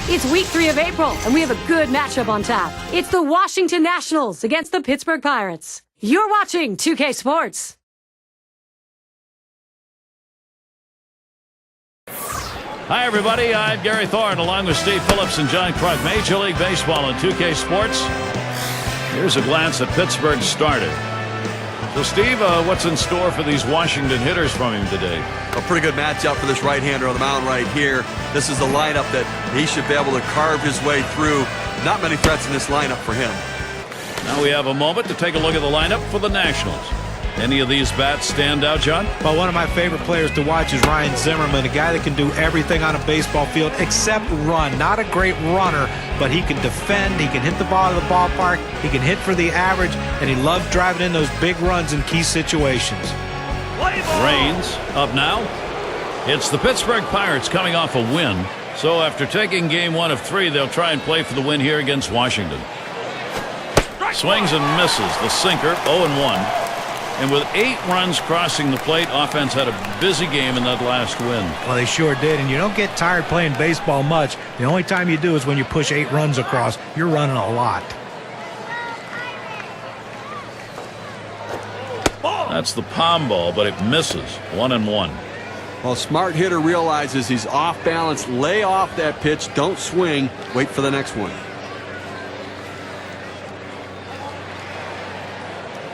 It's week 3 of April, and we have a good matchup on tap. It's the Washington Nationals against the Pittsburgh Pirates. You're watching 2K Sports. Hi, everybody. I'm Gary Thorne, along with Steve Phillips and John Krug. Major League Baseball on 2K Sports. Here's a glance at Pittsburgh's starter. So, Steve, what's in store for these Washington hitters from him today? A pretty good matchup for this right-hander on the mound right here. This is the lineup that he should be able to carve his way through. Not many threats in this lineup for him. Now we have a moment to take a look at the lineup for the Nationals. Any of these bats stand out, John? Well, one of my favorite players to watch is Ryan Zimmerman, a guy that can do everything on a baseball field except run. Not a great runner, but he can defend, he can hit the ball to the ballpark, he can hit for the average, and he loves driving in those big runs in key situations. Rains up now. It's the Pittsburgh Pirates coming off a win. So after taking game 1 of 3, they'll try and play for the win here against Washington. Swings and misses. The sinker, 0-1. And with 8 runs crossing the plate, offense had a busy game in that last win. Well, they sure did, and you don't get tired playing baseball much. The only time you do is when you push 8 runs across. You're running a lot. That's the palm ball, but it misses. 1-1. Well, a smart hitter realizes he's off balance. Lay off that pitch. Don't swing. Wait for the next one.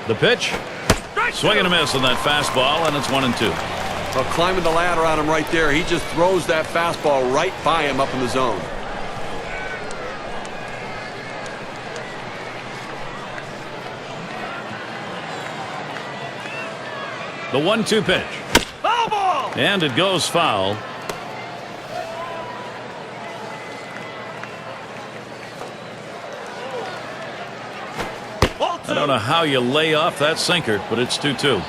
The pitch. Swing and a miss on that fastball, and it's 1-2. Well, climbing the ladder on him right there. He just throws that fastball right by him up in the zone. The 1-2 pitch. Foul ball! And it goes foul. I don't know how you lay off that sinker, but it's 2-2.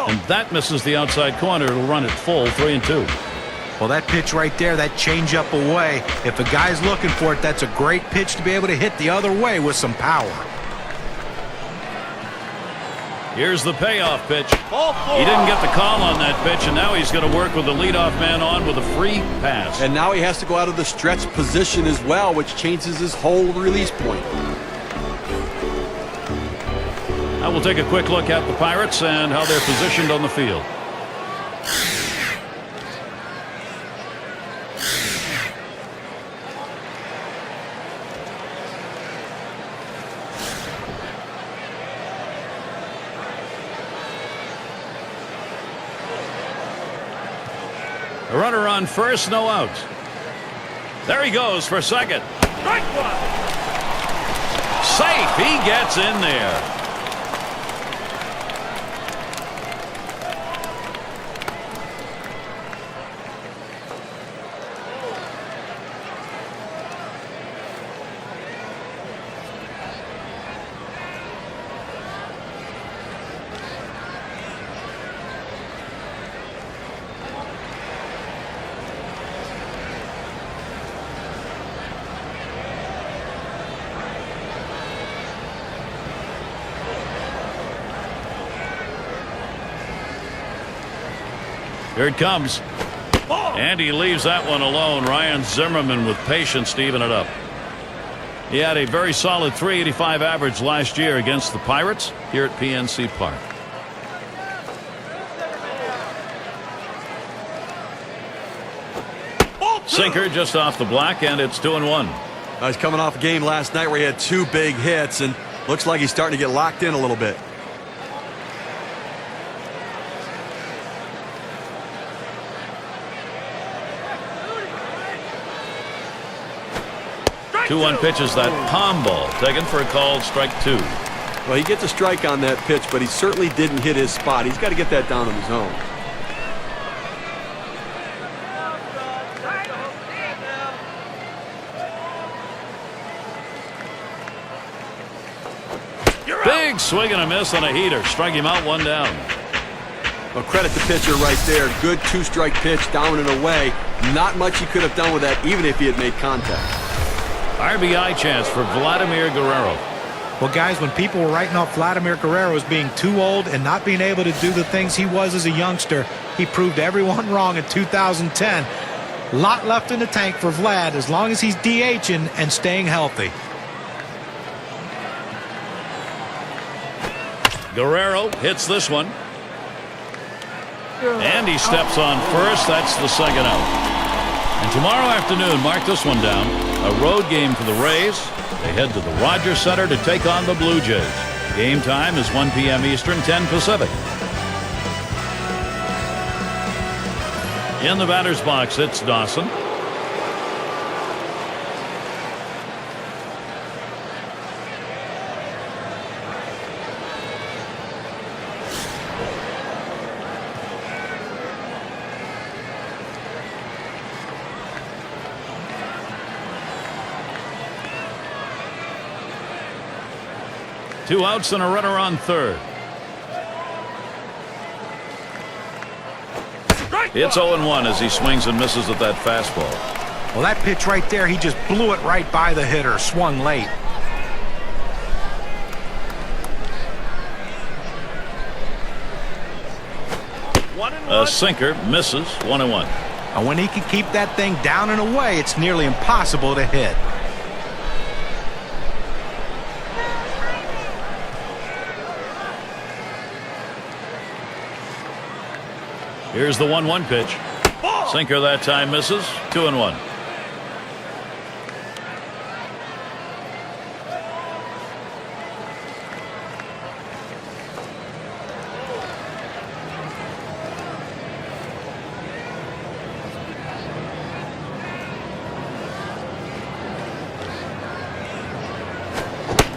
And that misses the outside corner. It'll run it full, 3-2. Well, that pitch right there, that changeup away, if a guy's looking for it, that's a great pitch to be able to hit the other way with some power. Here's the payoff pitch. He didn't get the call on that pitch, and now he's going to work with the leadoff man on with a free pass. And now he has to go out of the stretch position as well, which changes his whole release point. Now we'll take a quick look at the Pirates and how they're positioned on the field. A runner on first, no outs. There he goes for second. Strike one. Safe. He gets in there. Here it comes. And he leaves that one alone. Ryan Zimmerman with patience to even it up. He had a very solid .385 average last year against the Pirates here at PNC Park. Sinker just off the block, and it's 2-1. He's coming off a game last night where he had 2 big hits, and looks like he's starting to get locked in a little bit. Two-one pitches that palm ball, taken for a called strike 2. Well, he gets a strike on that pitch, but he certainly didn't hit his spot. He's got to get that down in the zone. Big swing and a miss on a heater. Strike him out, 1 down. Well, credit the pitcher right there. Good 2-strike pitch, down and away. Not much he could have done with that, even if he had made contact. RBI chance for Vladimir Guerrero. Well, guys, when people were writing off Vladimir Guerrero as being too old and not being able to do the things he was as a youngster, he proved everyone wrong in 2010. A lot left in the tank for Vlad as long as he's DHing and staying healthy. Guerrero hits this one. And he steps on first. That's the second out. And tomorrow afternoon, mark this one down, a road game for the Rays. They head to the Rogers Center to take on the Blue Jays. Game time is 1 p.m. Eastern, 10 Pacific. In the batter's box, it's Dawson. Two outs and a runner on third. It's 0-1 as he swings and misses at that fastball. Well, that pitch right there, he just blew it right by the hitter, swung late. A sinker misses, 1-1. And when he can keep that thing down and away, it's nearly impossible to hit. Here's the 1-1 pitch. Sinker that time misses. 2-1.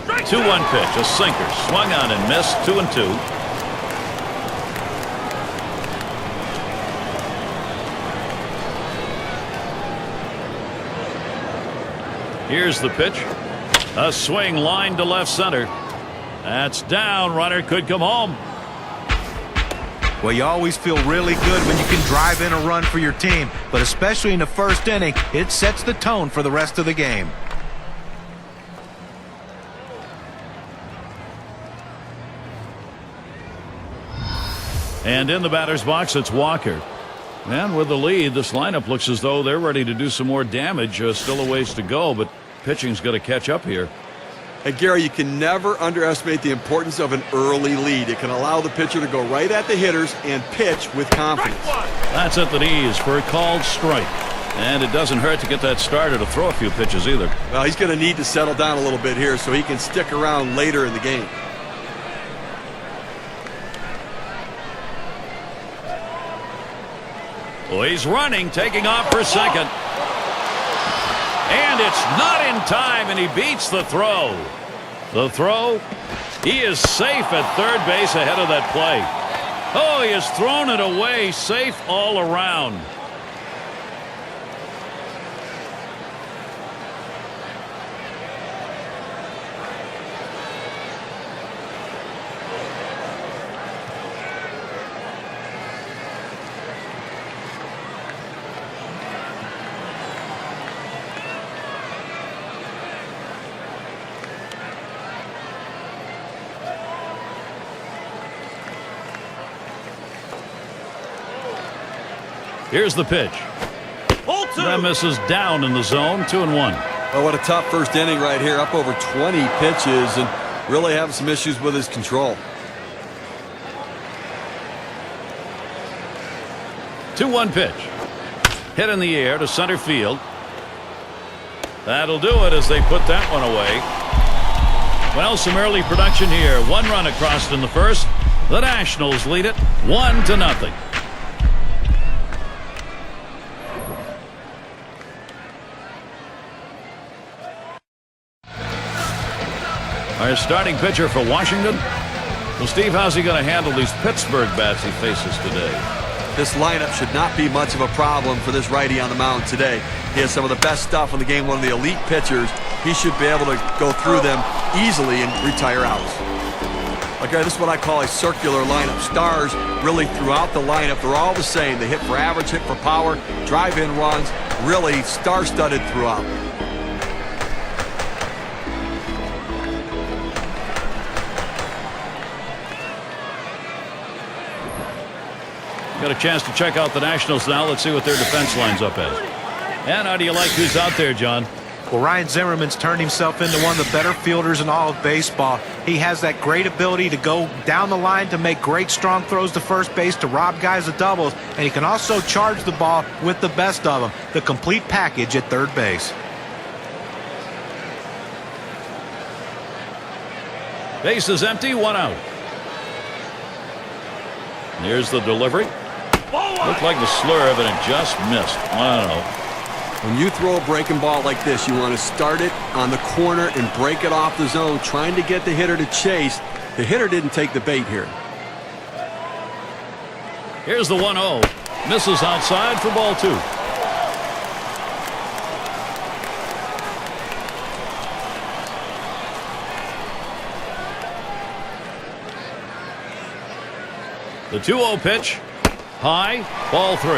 Right. 2-1 pitch. A sinker. Swung on and missed. 2-2. Here's the pitch. A swing line to left center. That's down. Runner could come home. Well, you always feel really good when you can drive in a run for your team, but especially in the first inning, it sets the tone for the rest of the game. And in the batter's box, it's Walker. And with the lead, this lineup looks as though they're ready to do some more damage. Still a ways to go, but pitching's got to catch up here. And Gary, you can never underestimate the importance of an early lead. It can allow the pitcher to go right at the hitters and pitch with confidence. That's at the knees for a called strike. And it doesn't hurt to get that starter to throw a few pitches either. Well, he's going to need to settle down a little bit here so he can stick around later in the game. Well, he's running, taking off for second. And it's not in time, and he beats the throw. The throw, he is safe at third base ahead of that play. Oh, he has thrown it away, safe all around. Here's the pitch. That misses down in the zone. 2-1. Well, what a tough first inning right here. Up over 20 pitches and really having some issues with his control. 2-1 pitch. Hit in the air to center field. That'll do it as they put that one away. Well, some early production here. One run across in the first. The Nationals lead it 1-0. Our starting pitcher for Washington. Well, Steve, how's he going to handle these Pittsburgh bats he faces today? This lineup should not be much of a problem for this righty on the mound today. He has some of the best stuff in the game, one of the elite pitchers. He should be able to go through them easily and retire outs. Okay, this is what I call a circular lineup. Stars really throughout the lineup, they're all the same. They hit for average, hit for power, drive-in runs, really star-studded throughout. Got a chance to check out the Nationals now. Let's see what their defense lines up as. And how do you like who's out there, John? Well, Ryan Zimmerman's turned himself into one of the better fielders in all of baseball. He has that great ability to go down the line to make great strong throws to first base, to rob guys of doubles, and he can also charge the ball with the best of them. The complete package at third base. Base is empty, 1 out. Here's the delivery. Looked like the slurve, and it just missed. I don't know. When you throw a breaking ball like this, you want to start it on the corner and break it off the zone, trying to get the hitter to chase. The hitter didn't take the bait here. Here's the 1-0. Misses outside for ball 2. The 2-0 pitch. High. Ball 3.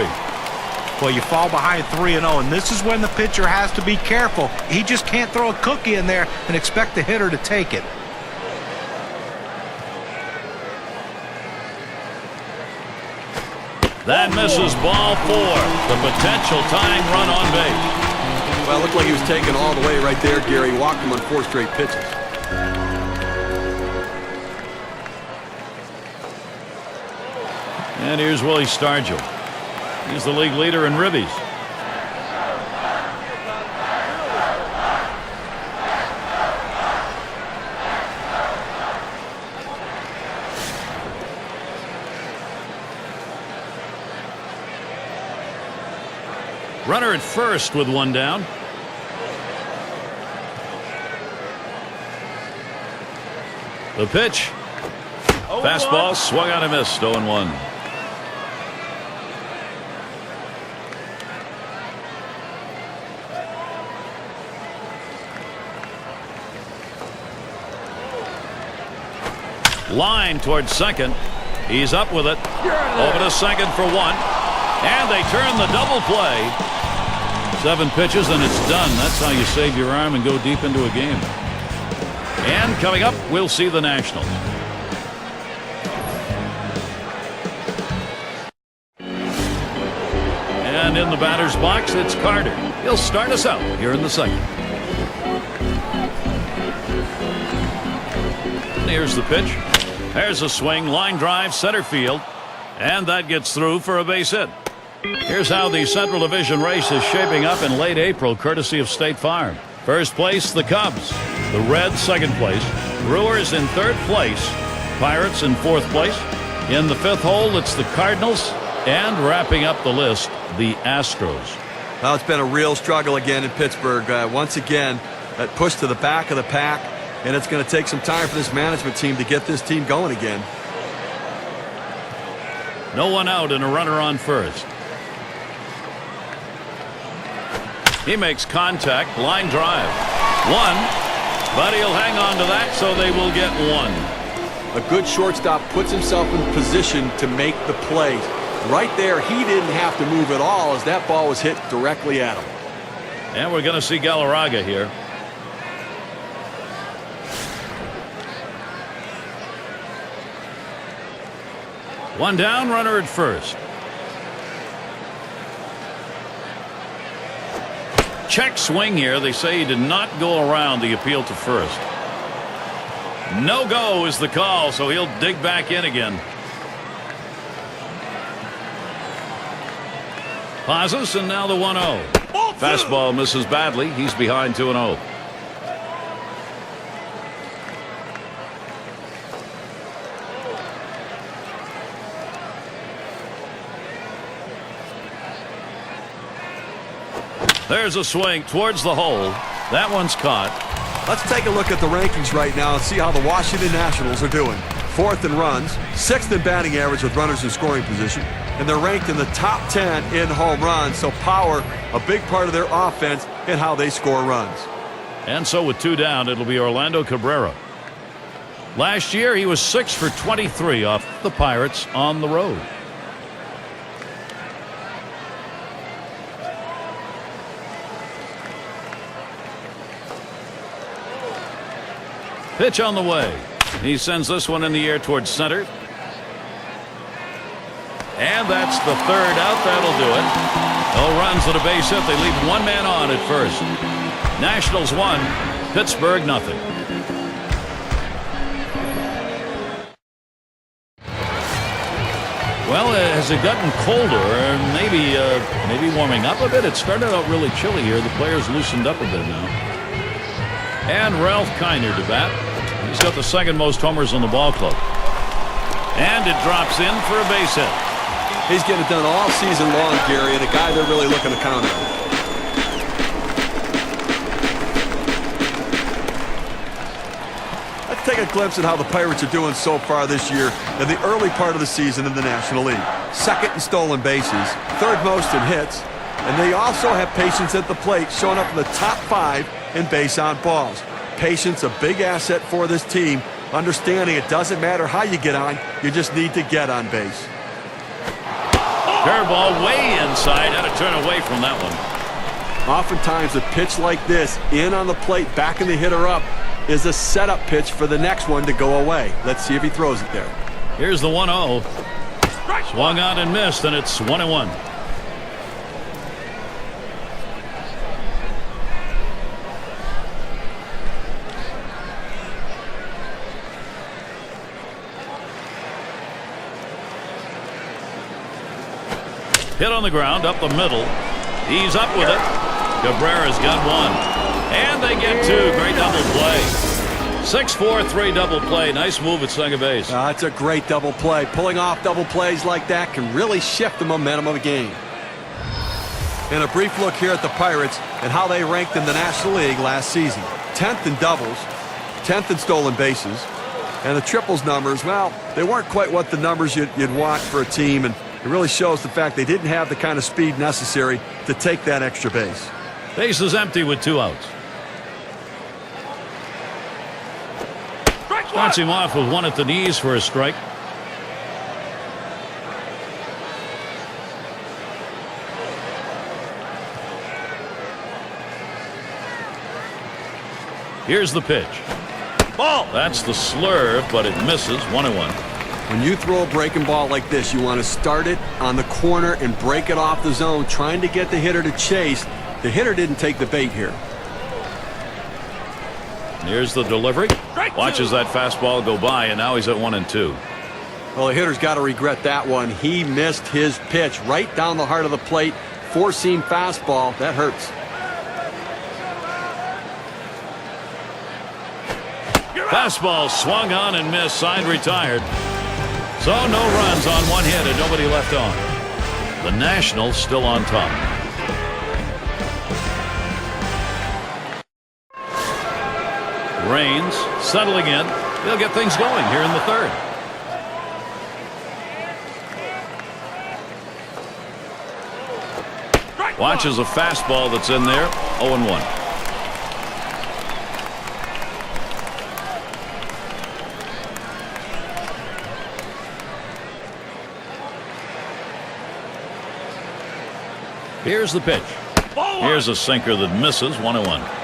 Well, you fall behind 3-0, and this is when the pitcher has to be careful. He just can't throw a cookie in there and expect the hitter to take it. That misses ball 4. The potential tying run on base. Well, it looked like he was taken all the way right there, Gary. Walked him on 4 straight pitches. And here's Willie Stargell. He's the league leader in ribbies. Runner at first with 1 down. The pitch. Fastball swung on and missed. 0-1. Line towards second. He's up with it. Over to second for 1. And they turn the double play. 7 pitches and it's done. That's how you save your arm and go deep into a game. And coming up, we'll see the Nationals. And in the batter's box, it's Carter. He'll start us out here in the second. And here's the pitch. There's a swing, line drive, center field, and that gets through for a base hit. Here's how the Central Division race is shaping up in late April, courtesy of State Farm. First place, the Cubs. The Reds, second place. Brewers in third place. Pirates in fourth place. In the 5th hole, it's the Cardinals. And wrapping up the list, the Astros. Well, it's been a real struggle again in Pittsburgh. Once again, that push to the back of the pack. And it's going to take some time for this management team to get this team going again. No one out and a runner on first. He makes contact. Line drive. 1. But he'll hang on to that, so they will get 1. A good shortstop puts himself in position to make the play. Right there, he didn't have to move at all as that ball was hit directly at him. And we're going to see Galarraga here. One down, runner at first. Check swing here. They say he did not go around the appeal to first. No go is the call, so he'll dig back in again. Pauses, and now the 1-0. Fastball misses badly. He's behind 2-0. There's a swing towards the hole. That one's caught. Let's take a look at the rankings right now and see how the Washington Nationals are doing. 4th in runs, 6th in batting average with runners in scoring position, and they're ranked in the top 10 in home runs. So power, a big part of their offense and how they score runs. And so with 2 down, it'll be Orlando Cabrera. Last year, he was 6 for 23 off the Pirates on the road. Pitch on the way. He sends this one in the air towards center. And that's the third out. That'll do it. No runs at a base hit. They leave one man on at first. Nationals 1, Pittsburgh nothing. Well, has it gotten colder? Maybe warming up a bit? It started out really chilly here. The players loosened up a bit now. And Ralph Kiner to bat. He's got the second most homers in the ball club. And it drops in for a base hit. He's getting it done all season long, Gary, and a guy they're really looking to count on. Let's take a glimpse at how the Pirates are doing so far this year in the early part of the season in the National League. Second in stolen bases, third most in hits, and they also have patience at the plate, showing up in the top 5 in base on balls. Patience, a big asset for this team, understanding it doesn't matter how you get on, you just need to get on base. Curveball way inside. Had to turn away from that one. Oftentimes a pitch like this, in on the plate, backing the hitter up, is a setup pitch for the next one to go away. Let's see if he throws it there. Here's the 1-0. Swung on and missed, and it's 1-1. Hit on the ground, up the middle. He's up with it. Cabrera's got one. And they get two. Great double play. 6-4-3 double play. Nice move at second base. It's a great double play. Pulling off double plays like that can really shift the momentum of a game. And a brief look here at the Pirates and how they ranked in the National League last season. 10th in doubles, 10th in stolen bases, and the triples numbers, well, they weren't quite what the numbers you'd want for a team, and it really shows the fact they didn't have the kind of speed necessary to take that extra base. Base is empty with 2 outs. Starts him off with one at the knees for a strike. Here's the pitch. Ball. That's the slurve, but it misses. 1-1. When you throw a breaking ball like this, you want to start it on the corner and break it off the zone, trying to get the hitter to chase. The hitter didn't take the bait here. Here's the delivery. Watches that fastball go by, and now he's at 1-2. Well, the hitter's got to regret that one. He missed his pitch right down the heart of the plate. Four-seam fastball. That hurts. Fastball swung on and missed. Side retired. So no runs on one hit and nobody left on. The Nationals still on top. Rains settling in. He'll get things going here in the third. Watches a fastball that's in there. 0-1. Here's the pitch. Here's a sinker that misses. 1-1.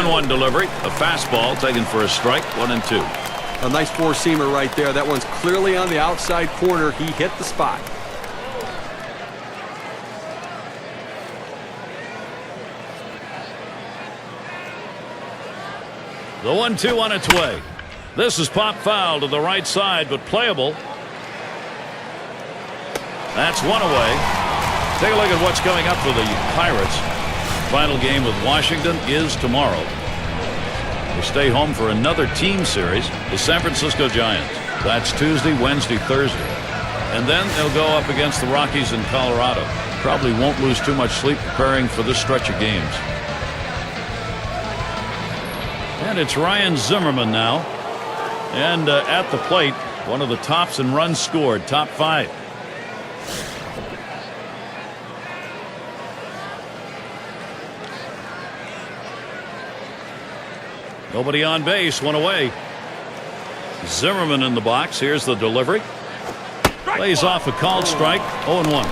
One delivery. A fastball taken for a strike. 1-2. A nice four-seamer right there. That one's clearly on the outside corner. He hit the spot. The 1-2 on its way. This is pop foul to the right side, but playable. That's one away. Take a look at what's coming up for the Pirates. Final game with Washington is tomorrow. They stay home for another team series, the San Francisco Giants. That's Tuesday, Wednesday, Thursday. And then they'll go up against the Rockies in Colorado. Probably won't lose too much sleep preparing for this stretch of games. And it's Ryan Zimmerman now. And at the plate, one of the tops in runs scored, top 5. Nobody on base, one away. Zimmerman in the box. Here's the delivery. Lays off a called strike. 0-1.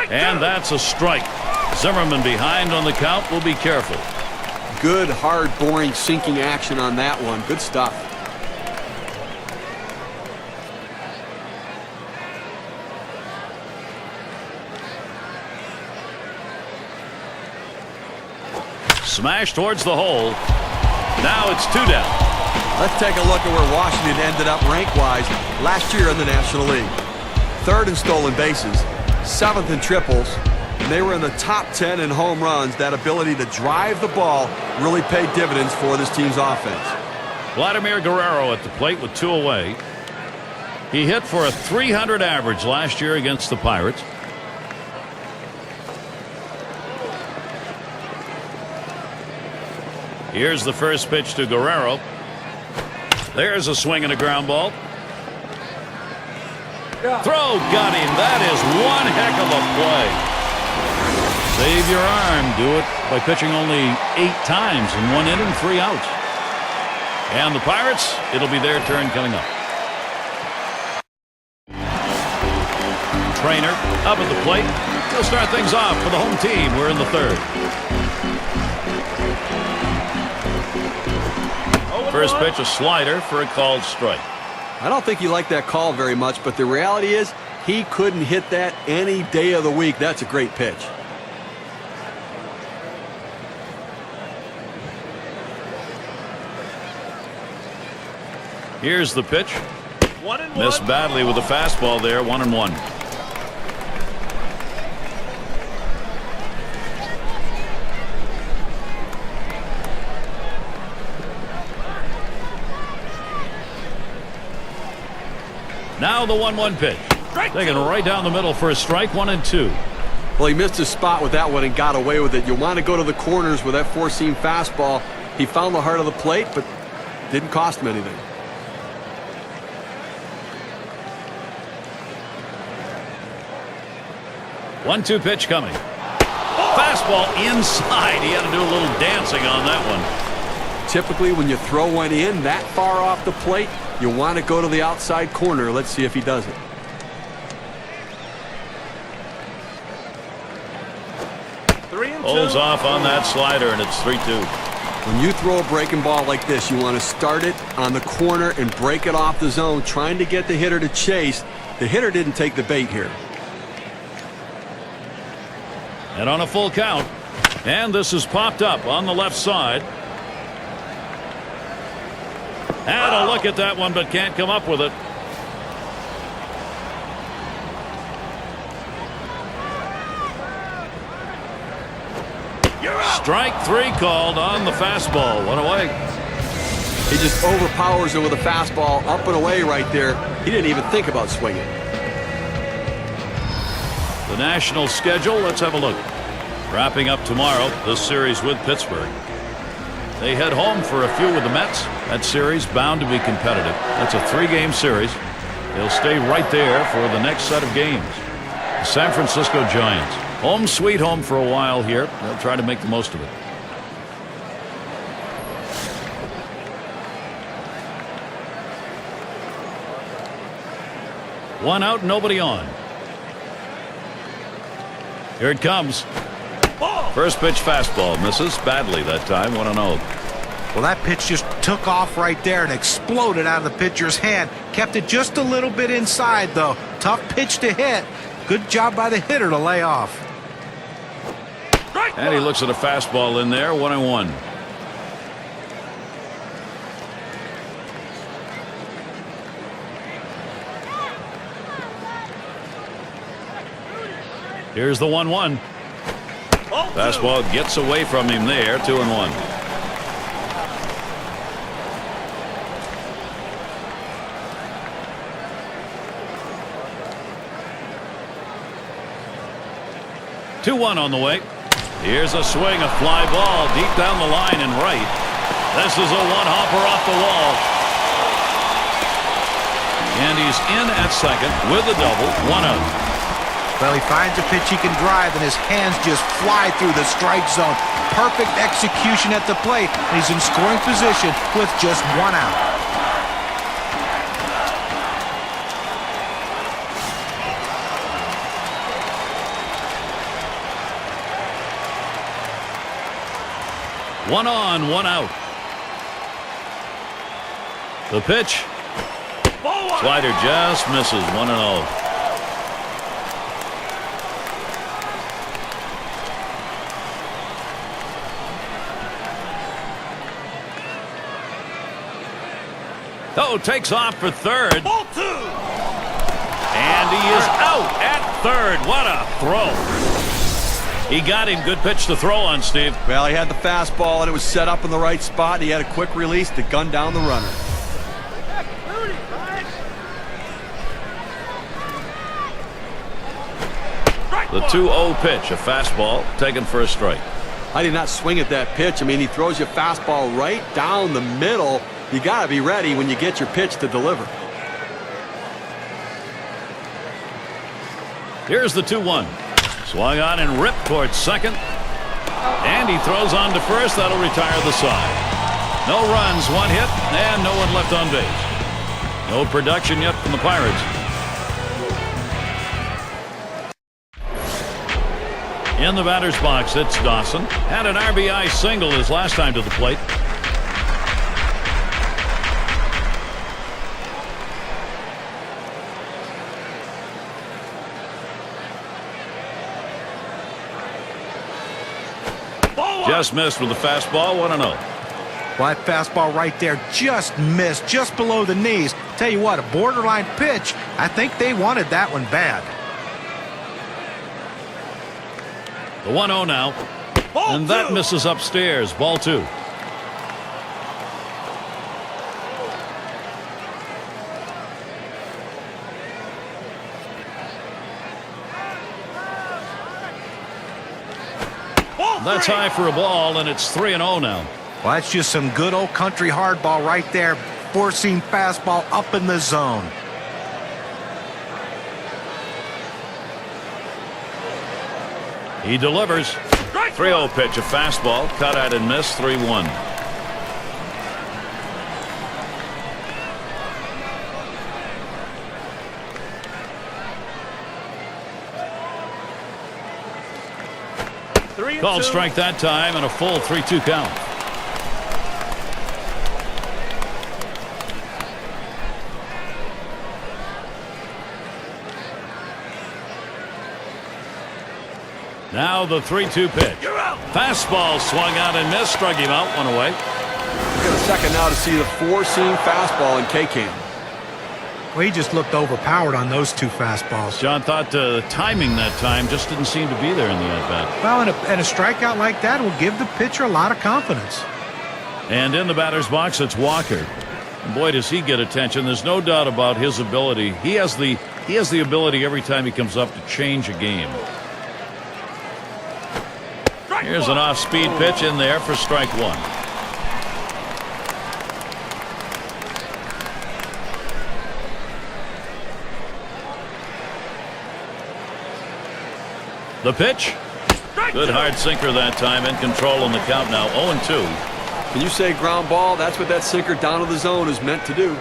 And that's a strike. Zimmerman behind on the count. Will be careful. Good, hard, boring, sinking action on that one. Good stuff. Smash towards the hole. Now it's 2 down. Let's take a look at where Washington ended up rank-wise last year in the National League. 3rd in stolen bases, 7th in triples, and they were in the top 10 in home runs. That ability to drive the ball really paid dividends for this team's offense. Vladimir Guerrero at the plate with 2 away. He hit for a .300 average last year against the Pirates. Here's the first pitch to Guerrero. There's a swing and a ground ball. Throw got him. That is one heck of a play. Save your arm. Do it by pitching only 8 times in 1 inning, 3 outs. And the Pirates, it'll be their turn coming up. Trainer up at the plate. He'll start things off for the home team. We're in the 3rd. First pitch, a slider for a called strike. I don't think he liked that call very much, but the reality is he couldn't hit that any day of the week. That's a great pitch. Here's the pitch. Missed badly with the fastball there. 1-1. Now the 1-1 pitch. Taken right down the middle for a strike. 1-2. Well, he missed his spot with that one and got away with it. You want to go to the corners with that 4-seam fastball. He found the heart of the plate, but didn't cost him anything. One-two pitch coming. Fastball inside. He had to do a little dancing on that one. Typically, when you throw one in that far off the plate, you want to go to the outside corner. Let's see if he does it. Holds off on that slider, and it's 3-2. When you throw a breaking ball like this, you want to start it on the corner and break it off the zone, trying to get the hitter to chase. The hitter didn't take the bait here. And on a full count. And this is popped up on the left side. Had a look at that one, but can't come up with it. Strike 3 called on the fastball. 1 away. He just overpowers it with a fastball up and away right there. He didn't even think about swinging. The national schedule, let's have a look. Wrapping up tomorrow, this series with Pittsburgh. They head home for a few with the Mets. That series bound to be competitive. That's a 3-game series. They'll stay right there for the next set of games. The San Francisco Giants. Home sweet home for a while here. They'll try to make the most of it. One out, nobody on. Here it comes. First pitch fastball misses badly that time. 1-0. Well, that pitch just took off right there and exploded out of the pitcher's hand. Kept it just a little bit inside, though. Tough pitch to hit. Good job by the hitter to lay off. And he looks at a fastball in there. 1-1. Here's the 1-1. Fastball gets away from him there. 2-1. Two-1 on the way. Here's a swing, a fly ball deep down the line and right. This is a one-hopper off the wall. And he's in at second with a double. 1 out. Well, he finds a pitch he can drive, and his hands just fly through the strike zone. Perfect execution at the plate, and he's in scoring position with just 1 out. 1 on, 1 out. The pitch. Slider just misses. 1-0. Oh, takes off for third. Ball 2. And he is out at third. What a throw. He got him. Good pitch to throw on, Steve. Well, he had the fastball, and it was set up in the right spot. He had a quick release to gun down the runner. The 2-0 pitch, a fastball taken for a strike. I did not swing at that pitch. I mean, he throws you a fastball right down the middle. You got to be ready when you get your pitch to deliver. Here's the 2-1. Swung on and ripped towards second. And he throws on to first. That'll retire the side. No runs, 1 hit, and no one left on base. No production yet from the Pirates. In the batter's box, it's Dawson. Had an RBI single his last time to the plate. Just missed with the fastball. 1-0. Well, that fastball right there just missed, just below the knees. Tell you what, a borderline pitch. I think they wanted that one bad. The 1-0 now. And that misses upstairs. Ball 2. That's high for a ball, and it's 3-0 now. Well, that's just some good old country hardball right there. Four-seam fastball up in the zone. He delivers. 3-0 pitch, a fastball. Cut out and missed. 3-1. Called strike that time and a full 3-2 count. Now the 3-2 pitch. Fastball swung out and missed. Struck him out. 1 away. We've got a second now to see the 4-seam fastball in K-Cam. Well, he just looked overpowered on those 2 fastballs. John thought timing that time just didn't seem to be there in the at-bat. Well, and a strikeout like that will give the pitcher a lot of confidence. And in the batter's box, it's Walker. Boy, does he get attention. There's no doubt about his ability. He has the ability every time he comes up to change a game. Here's an off-speed pitch in there for strike 1. The pitch. Good hard sinker that time. In control in the count now. 0-2. When you say ground ball, that's what that sinker down to the zone is meant to do.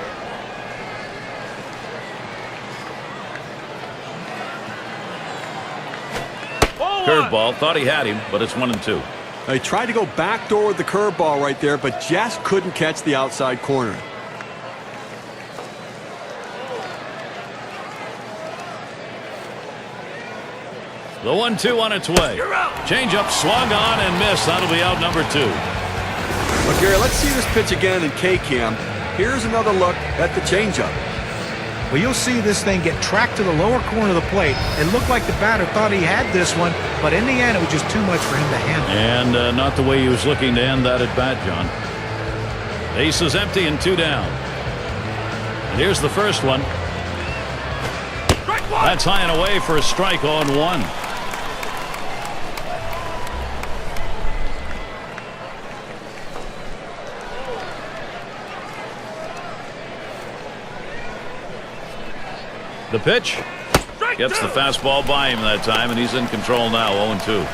Curveball. Thought he had him, but it's 1-2. He tried to go backdoor with the curveball right there, but just couldn't catch the outside corner. The 1-2 on its way. Changeup swung on and missed. That'll be out number 2. Well, Gary, let's see this pitch again in K-Cam. Here's another look at the changeup. Well, you'll see this thing get tracked to the lower corner of the plate. It looked like the batter thought he had this one, but in the end, it was just too much for him to handle. And not the way he was looking to end that at bat, John. Base is empty and 2 down. And here's the first one. That's high and away for a strike on 1. The pitch gets the fastball by him that time, and he's in control now. 0-2.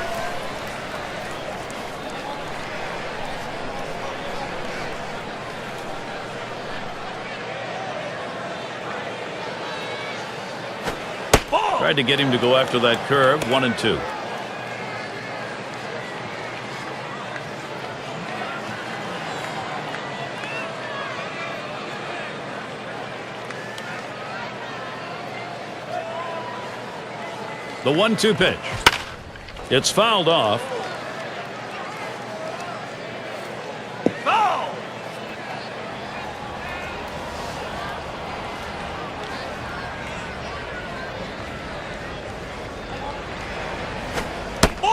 Tried to get him to go after that curve. 1-2. The 1-2 pitch. It's fouled off.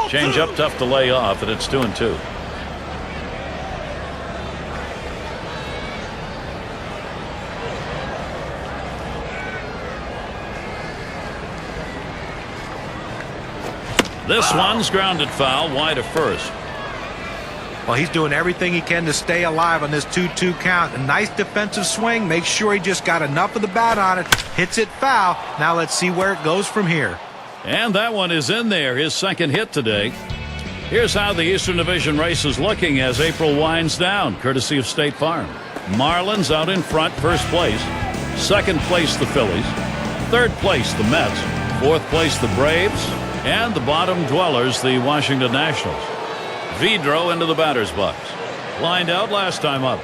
Change up tough to lay off, and it's 2-2. This one's grounded foul wide of first. Well, he's doing everything he can to stay alive on this 2-2 count. A nice defensive swing. Make sure he just got enough of the bat on it. Hits it foul. Now let's see where it goes from here. And that one is in there, his second hit today. Here's how the Eastern Division race is looking as April winds down, courtesy of State Farm. Marlins out in front, first place. Second place, the Phillies. Third place, the Mets. Fourth place, the Braves. And the bottom dwellers, the Washington Nationals. Vidro into the batter's box. Lined out last time up.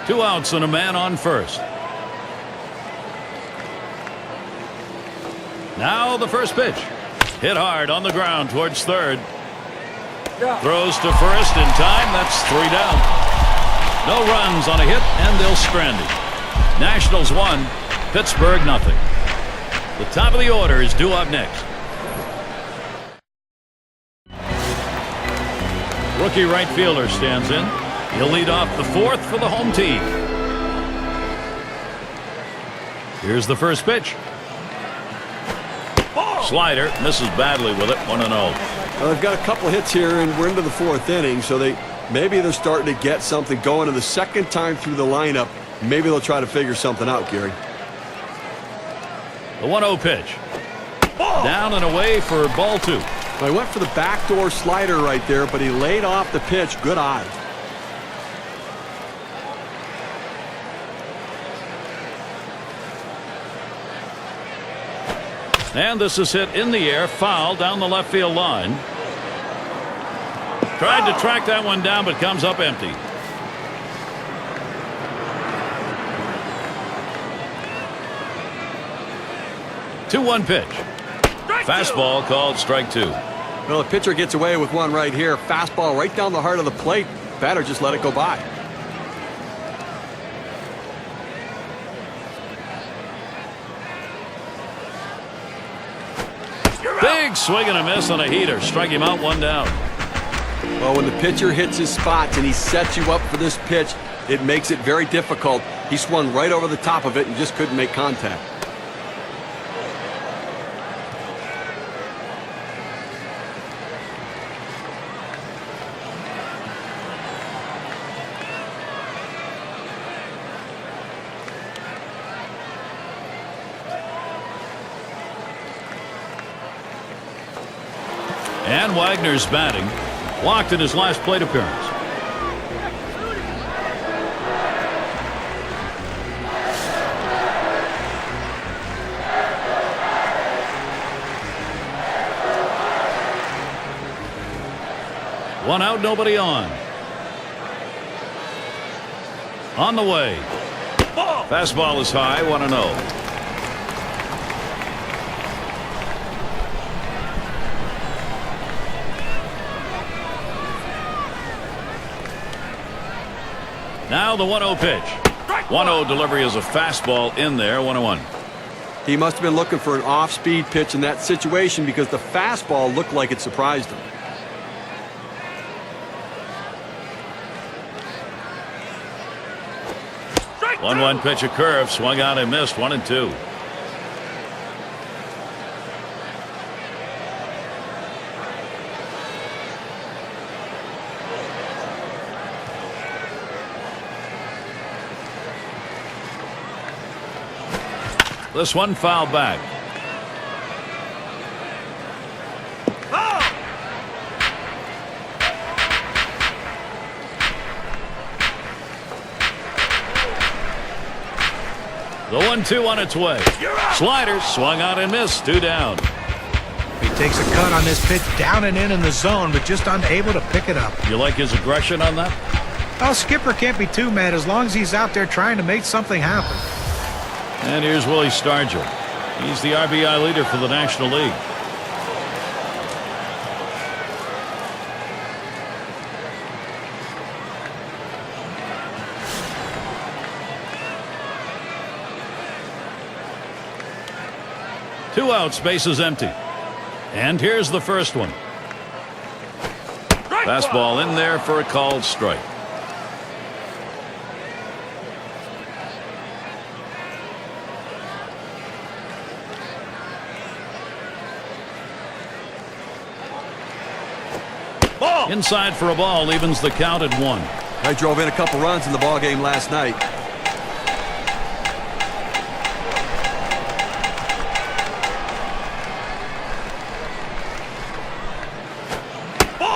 Two outs and a man on first. Now the first pitch. Hit hard on the ground towards third. Throws to first in time. That's 3 down. No runs on a hit, and they'll strand it. Nationals 1, Pittsburgh nothing. The top of the order is due up next. Rookie right fielder stands in. He'll lead off the fourth for the home team. Here's the first pitch. Slider misses badly with it. 1-0. Well, they've got a couple hits here, and we're into the fourth inning, so maybe they're starting to get something going. And the second time through the lineup, maybe they'll try to figure something out, Gary. The 1-0 pitch. Down and away for ball 2. Well, he went for the backdoor slider right there, but he laid off the pitch. Good eye. And this is hit in the air, foul down the left field line. Tried to track that one down, but comes up empty. Two-one pitch. Fastball called strike 2. Well, the pitcher gets away with one right here. Fastball right down the heart of the plate. Batter just let it go by. Big swing and a miss on a heater. Strike him out, 1 down. Well, when the pitcher hits his spots and he sets you up for this pitch, it makes it very difficult. He swung right over the top of it and just couldn't make contact. And Wagner's batting. Walked in his last plate appearance. One out, nobody on. On the way. Fastball is high, 1-0. Now the 1-0 pitch. 1-0 delivery is a fastball in there, 1-1. He must have been looking for an off-speed pitch in that situation because the fastball looked like it surprised him. One pitch, a curve, swung out and missed, 1-2. This one fouled back. The 1-2 on its way. Slider swung out and missed. 2 down. He Takes a cut on this pitch, down and in the zone, but just unable to pick it up. You like his aggression on that? Well, Skipper can't be too mad as long as he's out there trying to make something happen. And here's Willie Stargell. He's the RBI leader for the National League. Two outs, bases empty. And here's the first one. Fastball in there for a called strike. Ball. Inside for a ball, evens the count at 1. I drove in a couple runs in the ball game last night.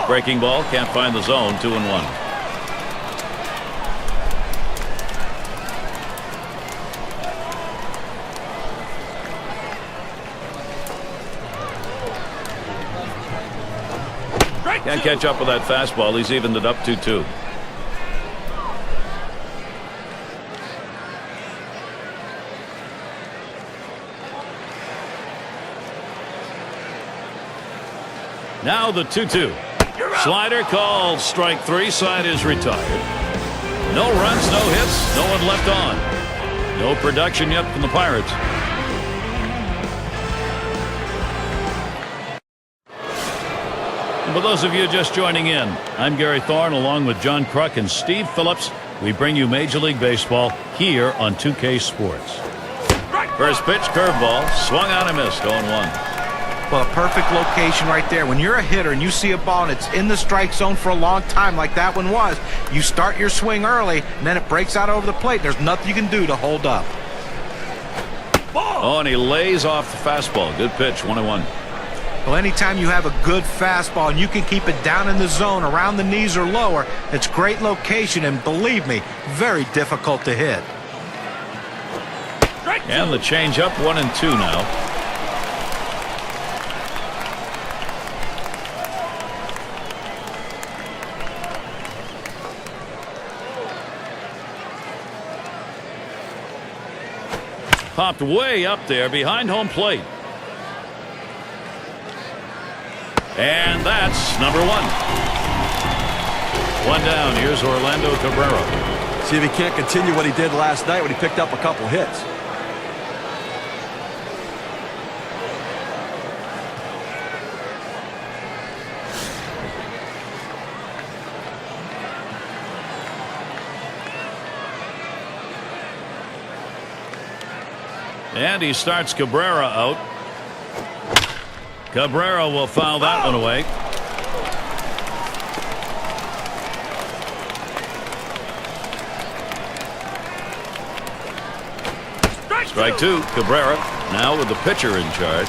Breaking ball, can't find the zone, 2-1. Can't catch up with that fastball. He's evened it up 2-2. Now the 2-2. Slider called strike 3. Side is retired. No runs, no hits, no one left on. No production yet from the Pirates. And for those of you just joining in, I'm Gary Thorne along with John Kruk and Steve Phillips. We bring you Major League Baseball here on 2K Sports. First pitch, curveball, swung on and missed, 0-1. Well, a perfect location right there. When you're a hitter and you see a ball and it's in the strike zone for a long time like that one was, you start your swing early and then it breaks out over the plate. There's nothing you can do to hold up. Oh, and he lays off the fastball. Good pitch, 1-1. Well, anytime you have a good fastball and you can keep it down in the zone around the knees or lower, it's great location and believe me, very difficult to hit. And the changeup, 1-2 now. Popped way up there behind home plate. And that's number 1. One down. Here's Orlando Cabrera. See if he can't continue what he did last night when he picked up a couple hits. And he starts Cabrera out. Cabrera will foul that one away. Strike 2. Cabrera now with the pitcher in charge.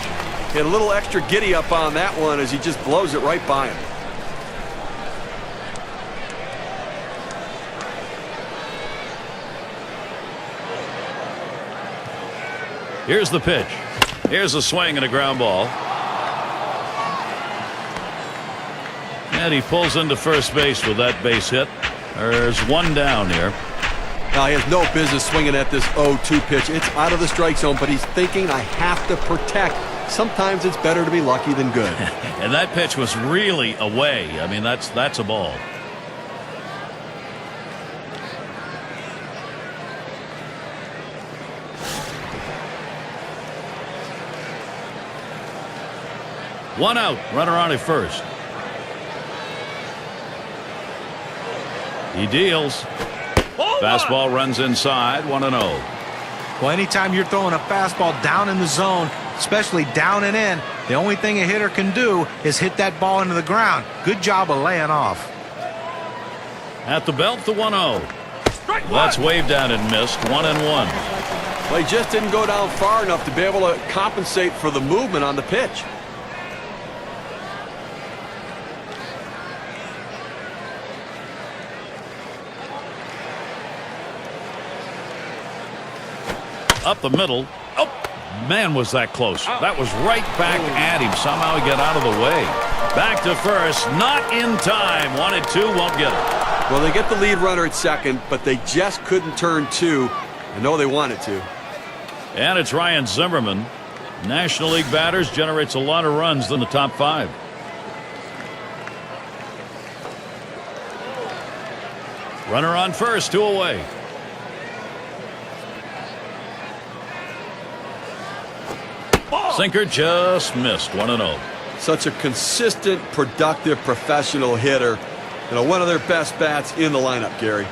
He had a little extra giddy up on that one as he just blows it right by him. Here's the pitch. Here's a swing and a ground ball. And he pulls into first base with that base hit. There's one down here. Now, he has no business swinging at this 0-2 pitch. It's out of the strike zone, but he's thinking, I have to protect. Sometimes it's better to be lucky than good. And that pitch was really away. I mean, that's a ball. One out, runner on at first. He deals. Fastball runs inside, 1-0. Well, anytime you're throwing a fastball down in the zone, especially down and in, the only thing a hitter can do is hit that ball into the ground. Good job of laying off. At the belt, the 1-0. That's waved down and missed, 1-1. Well, he just didn't go down far enough to be able to compensate for the movement on the pitch. Up the middle. Oh, Man, was that close. That was right back at him. Somehow he got out of the way. Back to first. Not in time. 1-2. Won't get it. Well, they get the lead runner at second, but they just couldn't turn two. I know they wanted to. And it's Ryan Zimmerman. National League batters generates a lot of runs in the top 5. Runner on first, 2 away. Sinker just missed. 1-0. Such a consistent, productive, professional hitter. You know, one of their best bats in the lineup, Gary.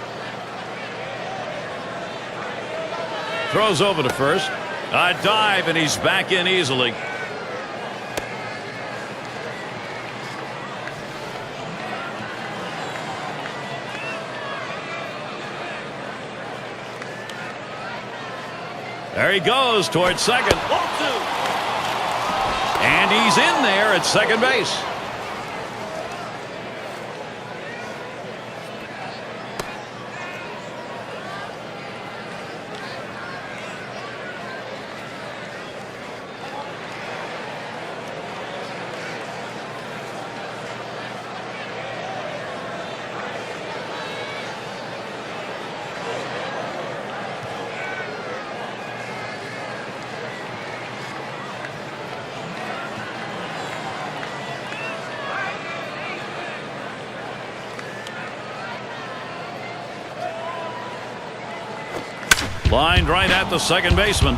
Throws over to first. A dive, and he's back in easily. There he goes towards second. And he's in there at second base. Lined right at the second baseman.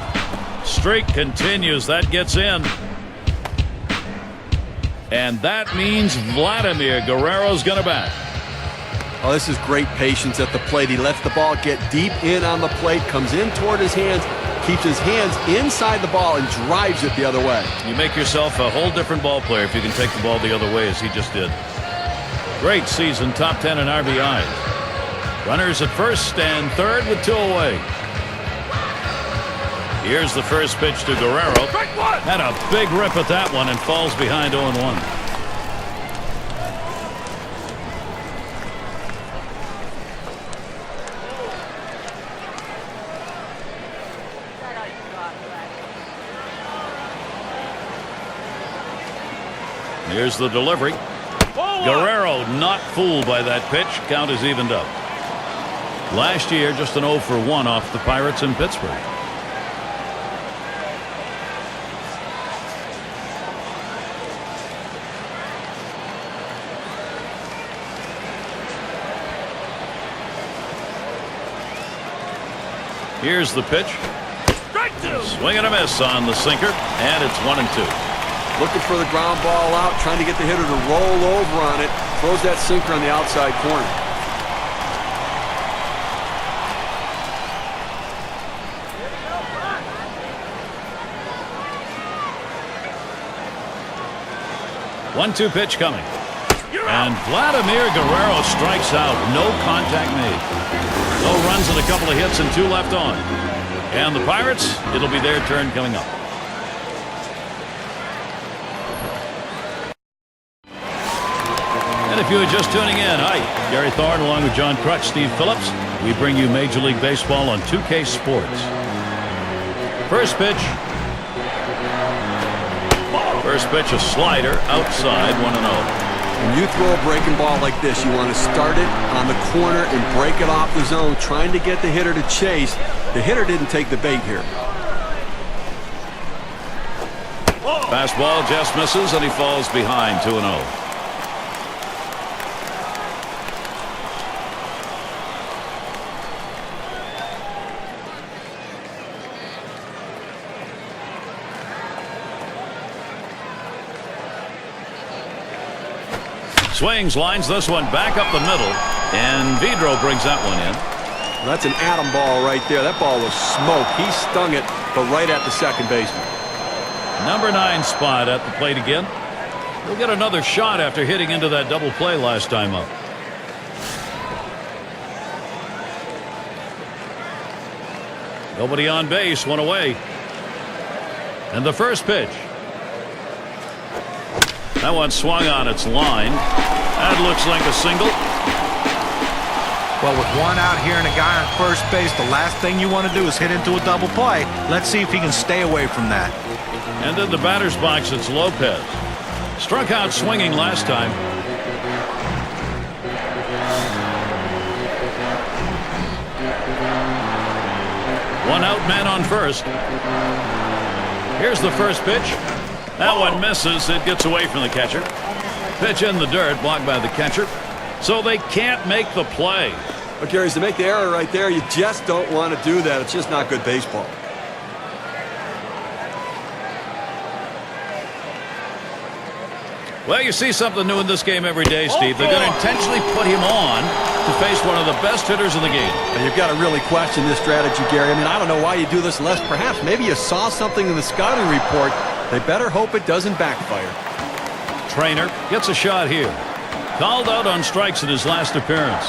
Streak continues. That gets in. And that means Vladimir Guerrero's going to bat. Oh, this is great patience at the plate. He lets the ball get deep in on the plate, comes in toward his hands, keeps his hands inside the ball, and drives it the other way. You make yourself a whole different ball player if you can take the ball the other way as he just did. Great season, top 10 in RBIs. Runners at first and third with 2 away. Here's the first pitch to Guerrero. Had a big rip at that one and falls behind 0-1. Here's the delivery. Guerrero not fooled by that pitch. Count is evened up. Last year, just an 0 for 1 off the Pirates in Pittsburgh. Here's the pitch. Swing and a miss on the sinker, and it's 1-2. Looking for the ground ball out, trying to get the hitter to roll over on it. Throws that sinker on the outside corner. One-two pitch coming. And Vladimir Guerrero strikes out. No contact made. No runs and a couple of hits and 2 left on. And the Pirates, it'll be their turn coming up. And if you are just tuning in, hi, Gary Thorne along with John Crutch, Steve Phillips. We bring you Major League Baseball on 2K Sports. First pitch. First pitch, a slider outside, 1-0. When you throw a breaking ball like this, you want to start it on the corner and break it off the zone, trying to get the hitter to chase. The hitter didn't take the bait here. Fastball just misses, and he falls behind 2-0. Swings, lines this one back up the middle, and Vidro brings that one in. Well, that's an atom ball right there. That ball was smoke. He stung it, but right at the second baseman. Number 9 spot at the plate again. He'll get another shot after hitting into that double play last time up. Nobody on base, 1 away. And the first pitch. That one swung on its line. That looks like a single. Well, with one out here and a guy on first base, the last thing you want to do is hit into a double play. Let's see if he can stay away from that. And in the batter's box, it's Lopez. Struck out swinging last time. One out, man on first. Here's the first pitch. That one misses. It gets away from the catcher. Pitch in the dirt, blocked by the catcher. So they can't make the play. But Gary, to make the error right there, you just don't want to do that. It's just not good baseball. Well, you see something new in this game every day, Steve. They're going to intentionally put him on to face one of the best hitters in the game. And you've got to really question this strategy, Gary. I mean, I don't know why you do this unless perhaps maybe you saw something in the scouting report. They better hope it doesn't backfire. Trainer gets a shot here. Called out on strikes in his last appearance.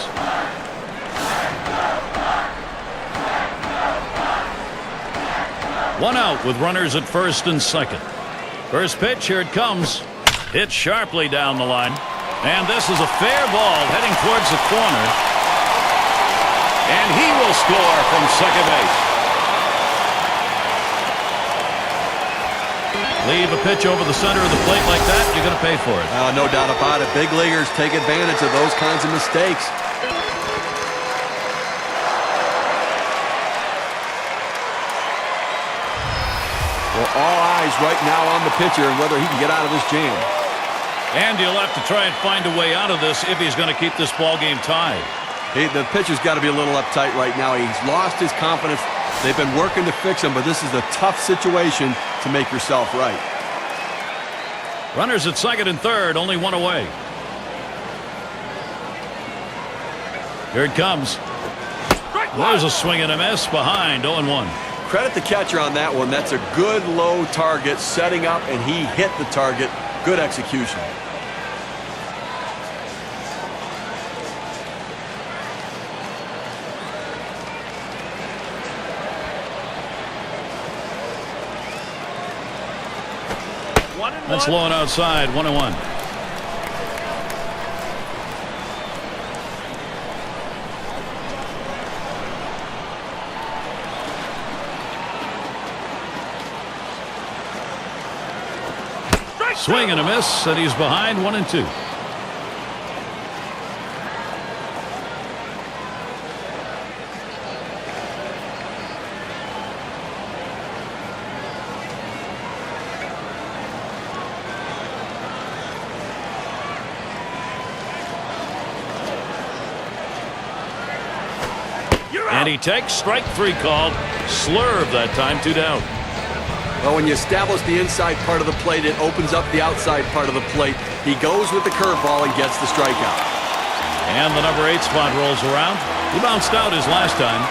One out with runners at first and second. First pitch, here it comes. Hit sharply down the line. And this is a fair ball heading towards the corner. And he will score from second base. Leave a pitch over the center of the plate like that, you're going to pay for it. No doubt about it. Big leaguers take advantage of those kinds of mistakes. Well, all eyes right now on the pitcher and whether he can get out of this jam. And he'll have to try and find a way out of this if he's going to keep this ball game tied. The pitcher's got to be a little uptight right now. He's lost his confidence. They've been working to fix him, but this is a tough situation to make yourself right. Runners at second and third, only one away. Here it comes. There's a swing and a miss behind, 0-1. Credit the catcher on that one. That's a good low target setting up, and he hit the target. Good execution. That's low and outside, 1-1. Swing and a miss, and he's behind 1-2. And he takes strike three called. Slurve that time, 2 down. Well, when you establish the inside part of the plate, it opens up the outside part of the plate. He goes with the curveball and gets the strikeout. And the number 8 spot rolls around. He bounced out his last time.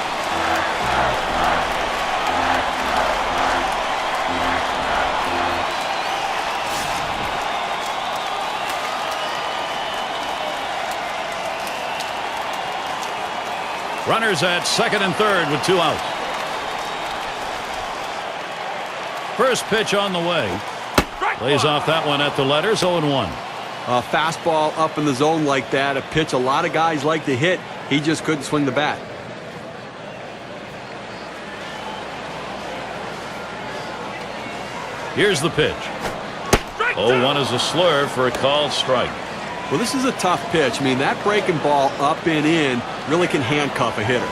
Runners at second and third with 2 outs. First pitch on the way. Lays off that one at the letters, 0-1. A fastball up in the zone like that, a pitch a lot of guys like to hit. He just couldn't swing the bat. Here's the pitch. 0-1 is a slurve for a called strike. Well, this is a tough pitch. I mean, that breaking ball up and in really can handcuff a hitter.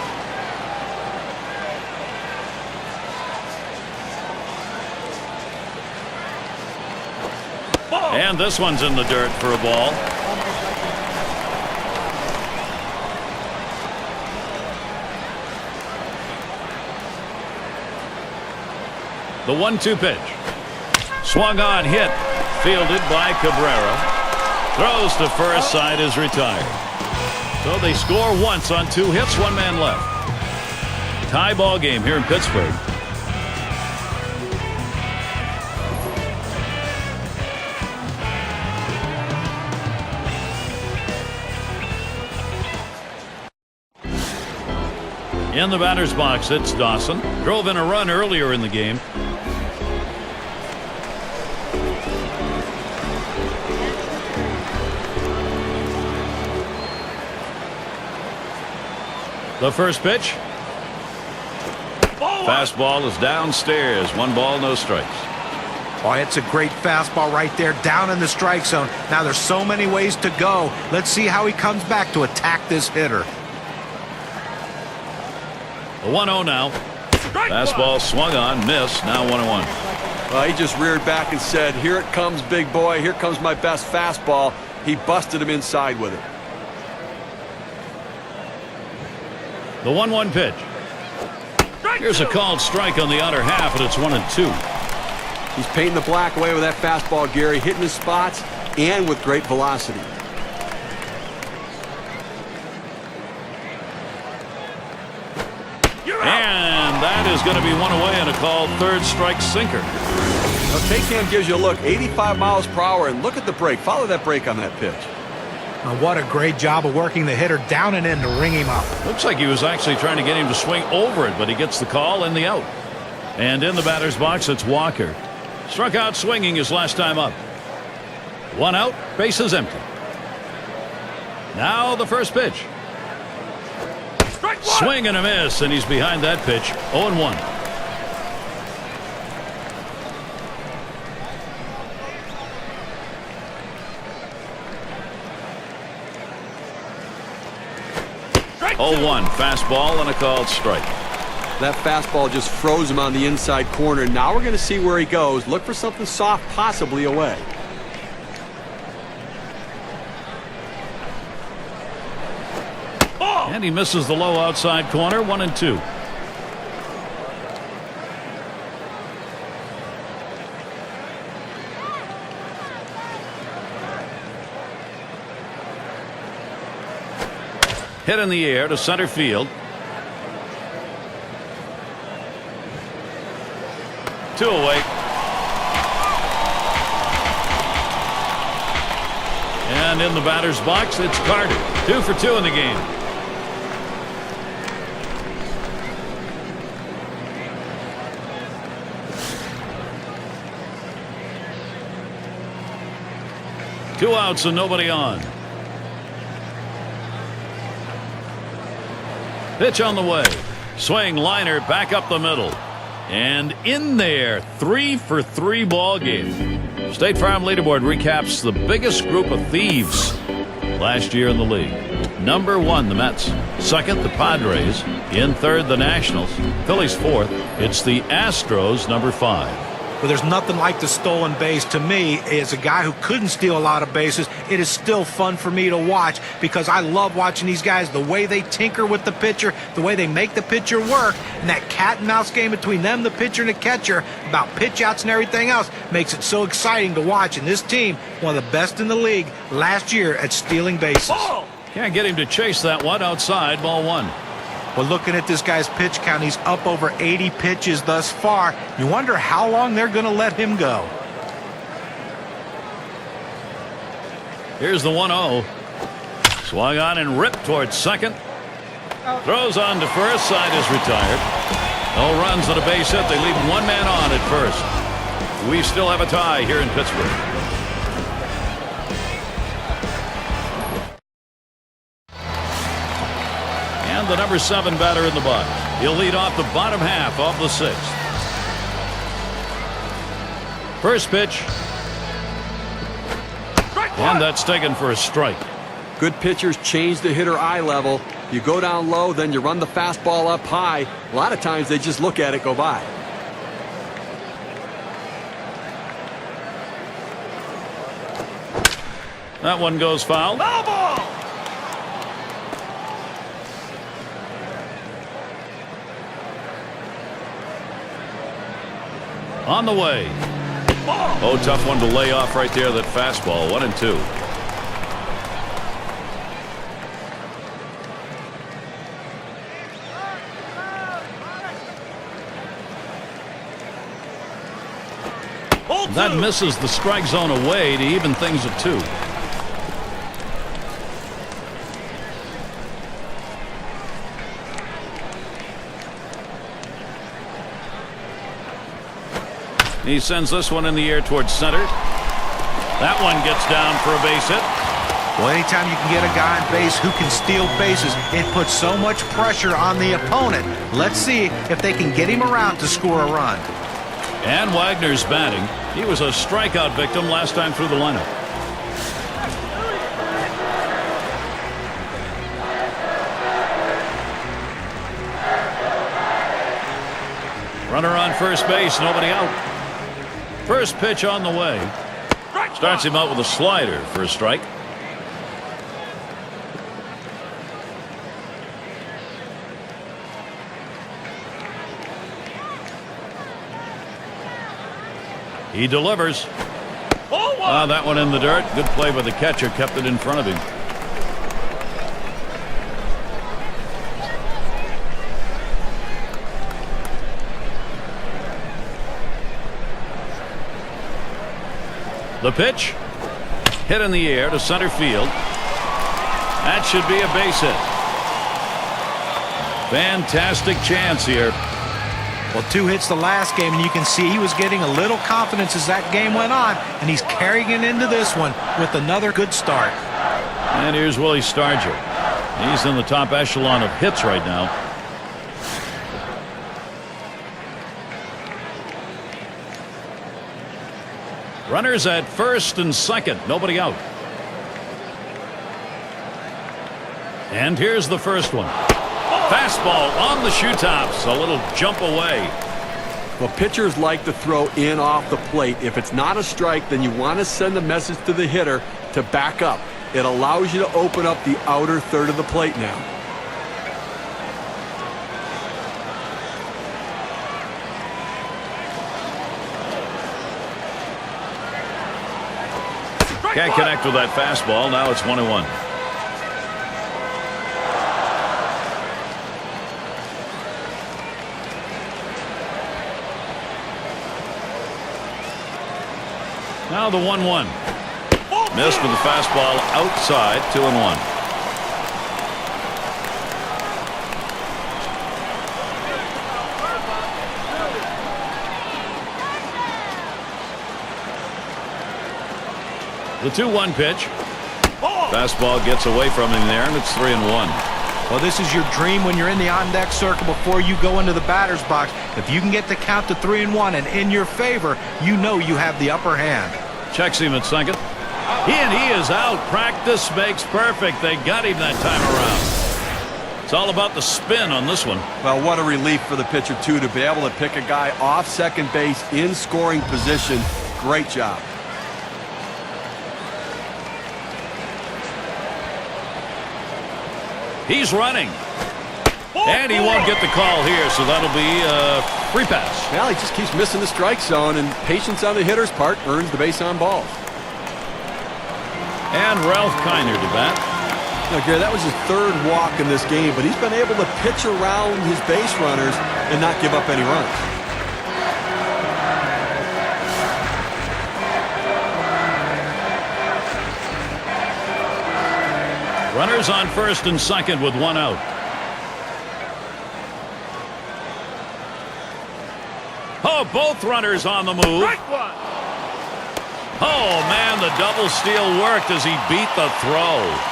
And this one's in the dirt for a ball. The 1-2 pitch. Swung on, hit. Fielded by Cabrera. Throws to first, side is retired. So they score once on 2 hits, 1 man left. Tie ball game here in Pittsburgh. In the batter's box, it's Dawson. Drove in a run earlier in the game. The first pitch. Fastball is downstairs. 1 ball, no strikes. Oh, it's a great fastball right there, down in the strike zone. Now there's so many ways to go. Let's see how he comes back to attack this hitter. The 1-0 now. Fastball swung on, missed. Now 1-1. He just reared back and said, "Here it comes, big boy. Here comes my best fastball." He busted him inside with it. The 1-1 pitch. Here's a called strike on the outer half, and it's 1-2. He's painting the black away with that fastball, Gary, hitting his spots and with great velocity. And that is going to be one away and a called third strike sinker. Now, Take-Cam gives you a look, 85 miles per hour, and look at the break. Follow that break on that pitch. What a great job of working the hitter down and in to ring him up. Looks like he was actually trying to get him to swing over it, but he gets the call and the out. And in the batter's box, it's Walker. Struck out swinging his last time up. 1 out, bases empty. Now the first pitch. Swing and a miss, and he's behind that pitch. 0-1. Oh, 1 fastball and a called strike. That fastball just froze him on the inside corner. Now we're going to see where he goes. Look for something soft, possibly away. And he misses the low outside corner. 1-2. Hit in the air to center field. 2 away. And in the batter's box, it's Carter. 2 for 2 in the game. Two outs and nobody on. Pitch on the way. Swing, liner, back up the middle. And in there, 3 for 3 ball game. State Farm Leaderboard recaps the biggest group of thieves last year in the league. Number 1, the Mets. Second, the Padres. In third, the Nationals. Phillies fourth. It's the Astros, number 5. Well, there's nothing like the stolen base. To me, as a guy who couldn't steal a lot of bases, it is still fun for me to watch because I love watching these guys, the way they tinker with the pitcher, the way they make the pitcher work, and that cat and mouse game between them, the pitcher, and the catcher about pitch outs and everything else makes it so exciting to watch. And this team, one of the best in the league last year at stealing bases. Can't get him to chase that one outside. Ball 1. Well, looking at this guy's pitch count, he's up over 80 pitches thus far. You wonder how long they're going to let him go. Here's the 1-0. Swung on and ripped towards second. Throws on to first. Side is retired. No runs and a base hit. They leave 1 man on at first. We still have a tie here in Pittsburgh. And the number 7 batter in the box. He'll lead off the bottom half of the 6th. First pitch. And that's taken for a strike. Good pitchers change the hitter eye level. You go down low, then you run the fastball up high. A lot of times they just look at it go by. That one goes foul. No ball! On the way. Oh, tough one to lay off right there, that fastball. 1-2. That misses the strike zone away to even things at 2. He sends this one in the air towards center. That one gets down for a base hit. Well, anytime you can get a guy on base who can steal bases, it puts so much pressure on the opponent. Let's see if they can get him around to score a run. And Wagner's batting. He was a strikeout victim last time through the lineup. Runner on first base, nobody out. First pitch on the way. Starts him out with a slider for a strike. He delivers. That one in the dirt. Good play by the catcher. Kept it in front of him. The pitch. Hit in the air to center field. That should be a base hit. Fantastic chance here. Well, 2 hits the last game, and you can see he was getting a little confidence as that game went on, and he's carrying it into this one with another good start. And here's Willie Stargell. He's in the top echelon of hits right now. Runners at first and second. Nobody out. And here's the first one. Fastball on the shoe tops. A little jump away. Well, pitchers like to throw in off the plate. If it's not a strike, then you want to send a message to the hitter to back up. It allows you to open up the outer third of the plate now. Can't connect with that fastball. Now it's 1-1. Now the 1-1. Missed with the fastball outside. 2-1. The 2-1 pitch. Fastball gets away from him there, and it's 3-1. Well, this is your dream when you're in the on-deck circle before you go into the batter's box. If you can get the count to 3-1 and in your favor, you know you have the upper hand. Checks him at second. He is out. Practice makes perfect. They got him that time around. It's all about the spin on this one. Well, what a relief for the pitcher, too, to be able to pick a guy off second base in scoring position. Great job. He's running. And he won't get the call here, so that'll be a free pass. Well, he just keeps missing the strike zone, and patience on the hitter's part earns the base on balls. And Ralph Kiner to bat. Now, Gary, that was his third walk in this game, but he's been able to pitch around his base runners and not give up any runs. Runners on first and second with 1 out. Oh, both runners on the move. Oh, man, the double steal worked as he beat the throw.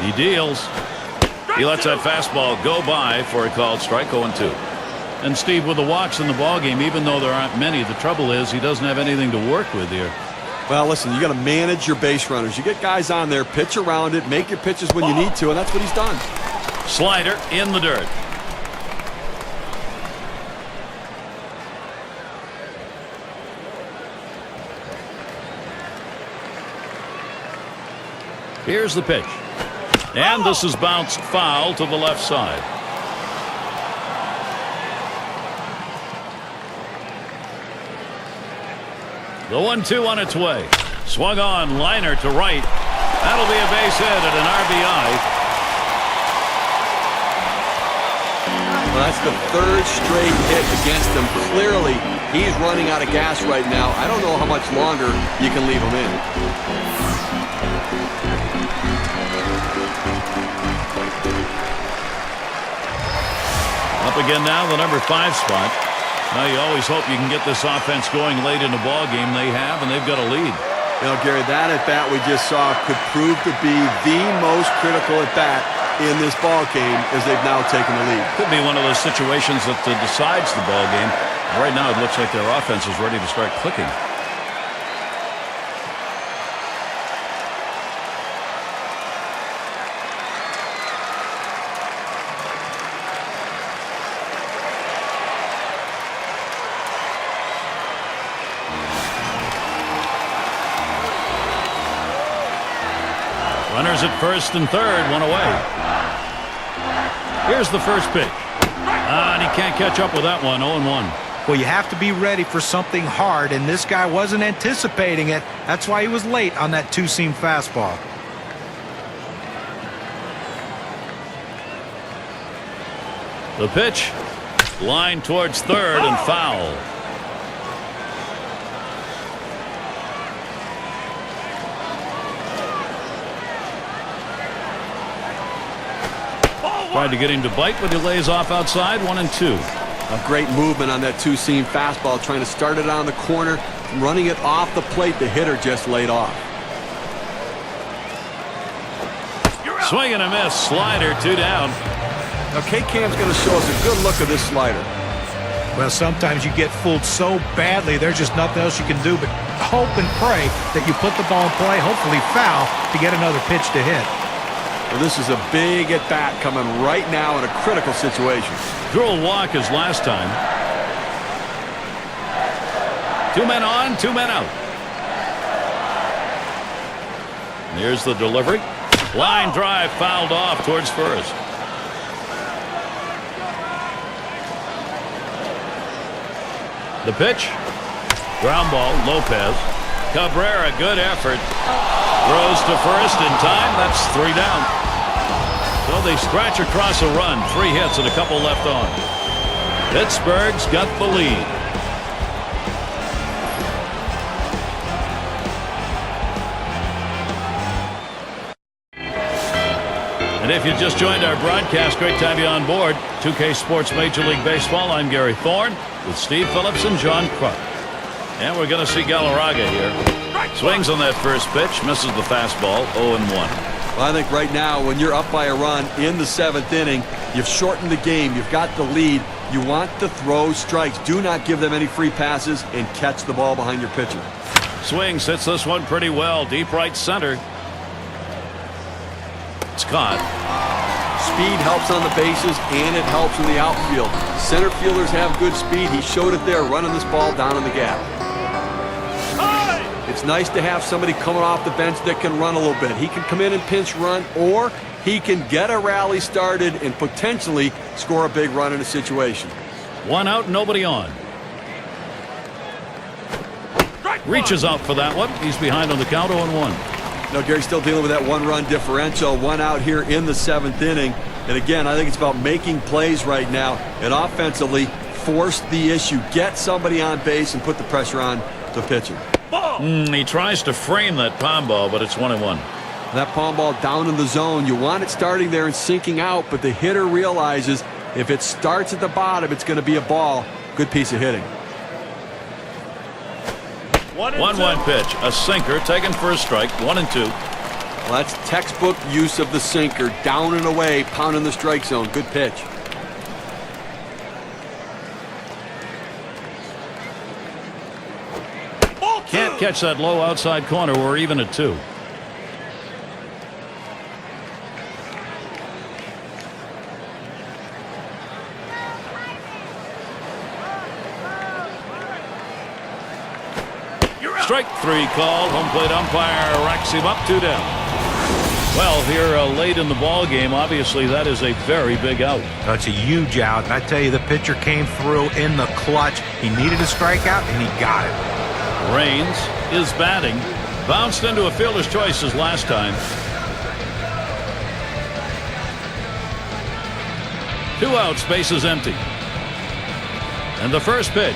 He deals. He lets that fastball go by for a called strike. 0-2. And Steve, with the walks in the ballgame, even though there aren't many, the trouble is he doesn't have anything to work with here. Well, listen, you got to manage your base runners. You get guys on there, pitch around it, make your pitches when you need to, and that's what he's done. Slider in the dirt. Here's the pitch. And this is bounced foul to the left side. The 1-2 on its way. Swung on, liner to right. That'll be a base hit and an RBI. Well, that's the third straight hit against him. Clearly, he's running out of gas right now. I don't know how much longer you can leave him in. Up again now, the number 5 spot. Now you always hope you can get this offense going late in the ball game. They have, and they've got a lead. You know, Gary, that at-bat we just saw could prove to be the most critical at-bat in this ball game as they've now taken the lead. Could be one of those situations that decides the ball game. Right now it looks like their offense is ready to start clicking. Runners at first and third, one away. Here's the first pitch. And he can't catch up with that one, 0-1. Well, you have to be ready for something hard, and this guy wasn't anticipating it. That's why he was late on that two-seam fastball. The pitch, line towards third and foul. Tried to get him to bite, but he lays off outside, 1-2. A great movement on that two-seam fastball, trying to start it on the corner, running it off the plate. The hitter just laid off. Swing and a miss, slider, 2 down. Now K-Cam's going to show us a good look at this slider. Well, sometimes you get fooled so badly, there's just nothing else you can do but hope and pray that you put the ball in play, hopefully foul, to get another pitch to hit. Well, this is a big at-bat coming right now in a critical situation. Drew a walk as last time. 2 men on, 2 men out. Here's the delivery. Line drive fouled off towards first. The pitch. Ground ball, Lopez. Cabrera, good effort. Throws to first in time. That's 3 down. So they scratch across a run. 3 hits and a couple left on. Pittsburgh's got the lead. And if you just joined our broadcast, great to have you on board. 2K Sports Major League Baseball. I'm Gary Thorne with Steve Phillips and John Kruk. And we're going to see Galarraga here. Swings on that first pitch, misses the fastball, 0-1. Well, I think right now, when you're up by a run in the 7th inning, you've shortened the game, you've got the lead, you want to throw strikes. Do not give them any free passes and catch the ball behind your pitcher. Swings, hits this one pretty well, deep right center. It's caught. Speed helps on the bases, and it helps in the outfield. Center fielders have good speed. He showed it there, running this ball down in the gap. It's nice to have somebody coming off the bench that can run a little bit. He can come in and pinch run, or he can get a rally started and potentially score a big run in a situation. 1 out, nobody on. Reaches out for that one. He's behind on the count, 0-1. No, Gary's still dealing with that 1-run differential. 1 out here in the 7th inning. And again, I think it's about making plays right now and offensively force the issue. Get somebody on base and put the pressure on the pitcher. He tries to frame that palm ball, but it's 1-1. That palm ball down in the zone. You want it starting there and sinking out, but the hitter realizes if it starts at the bottom, it's going to be a ball. Good piece of hitting. 1-1 pitch. A sinker taken for a strike. 1-2. Well, that's textbook use of the sinker. Down and away, pounding the strike zone. Good pitch. Can't catch that low outside corner. We're even at 2. Strike 3 called. Home plate umpire racks him up, 2 down. Well, here late in the ball game, obviously that is a very big out. That's a huge out. And I tell you, the pitcher came through in the clutch. He needed a strikeout, and he got it. Raines is batting. Bounced into a fielder's choice as last time. 2 outs, bases empty. And the first pitch.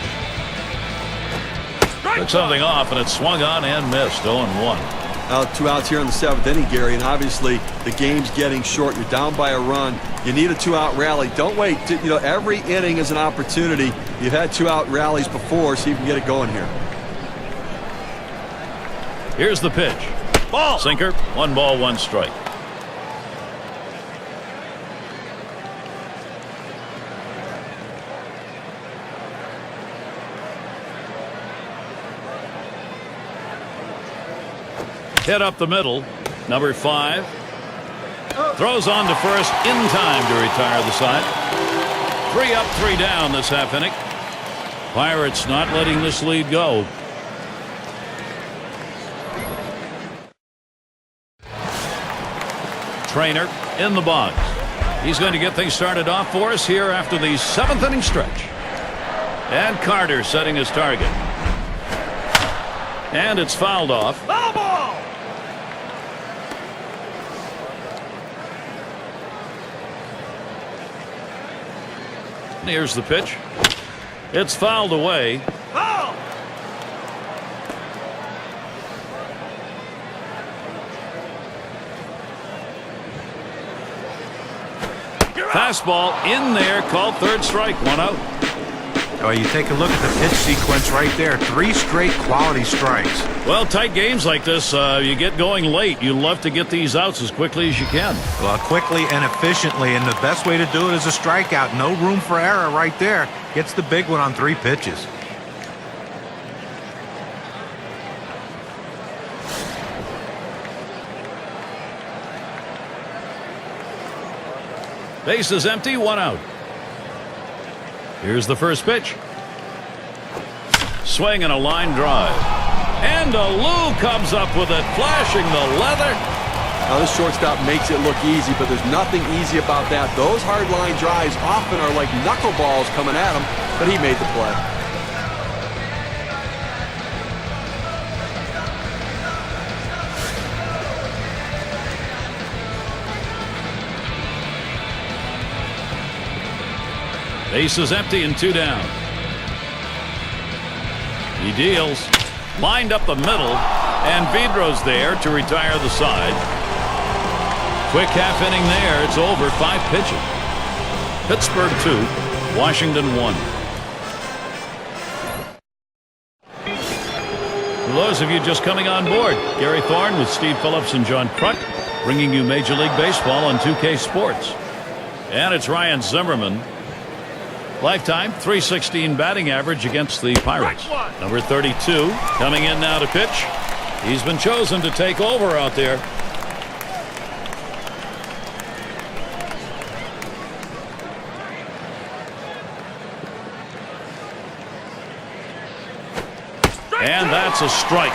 Took something off, and it swung on and missed. 0-1. 2 outs here in the 7th inning, Gary, and obviously the game's getting short. You're down by a run. You need a 2-out rally. Don't wait. Every inning is an opportunity. You've had 2-out rallies before, so you can get it going here. Here's the pitch. Ball. Sinker. 1 ball, 1 strike. Hit up the middle. Number 5. Throws on to first in time to retire the side. 3 up, 3 down this half inning. Pirates not letting this lead go. Trainer in the box. He's going to get things started off for us here after the 7th inning stretch. And Carter setting his target. And it's fouled off. Foul ball! Here's the pitch. It's fouled away. Foul! Fastball in there, called 3rd strike, 1 out. Oh, you take a look at the pitch sequence right there. 3 straight quality strikes. Well, tight games like this, you get going late. You love to get these outs as quickly as you can. Well, quickly and efficiently, and the best way to do it is a strikeout. No room for error right there. Gets the big one on 3 pitches. Base is empty, 1 out. Here's the first pitch. Swing and a line drive. And Lou comes up with it, flashing the leather. Now this shortstop makes it look easy, but there's nothing easy about that. Those hard line drives often are like knuckleballs coming at him, but he made the play. Base is empty and 2 down. He deals. Lined up the middle. And Vidro's there to retire the side. Quick half inning there. It's over. 5 pitches. Pittsburgh 2. Washington 1. For those of you just coming on board, Gary Thorne with Steve Phillips and John Kruk bringing you Major League Baseball on 2K Sports. And it's Ryan Zimmerman. Lifetime .316 batting average against the Pirates. Number 32 coming in now to pitch. He's been chosen to take over out there. And that's a strike.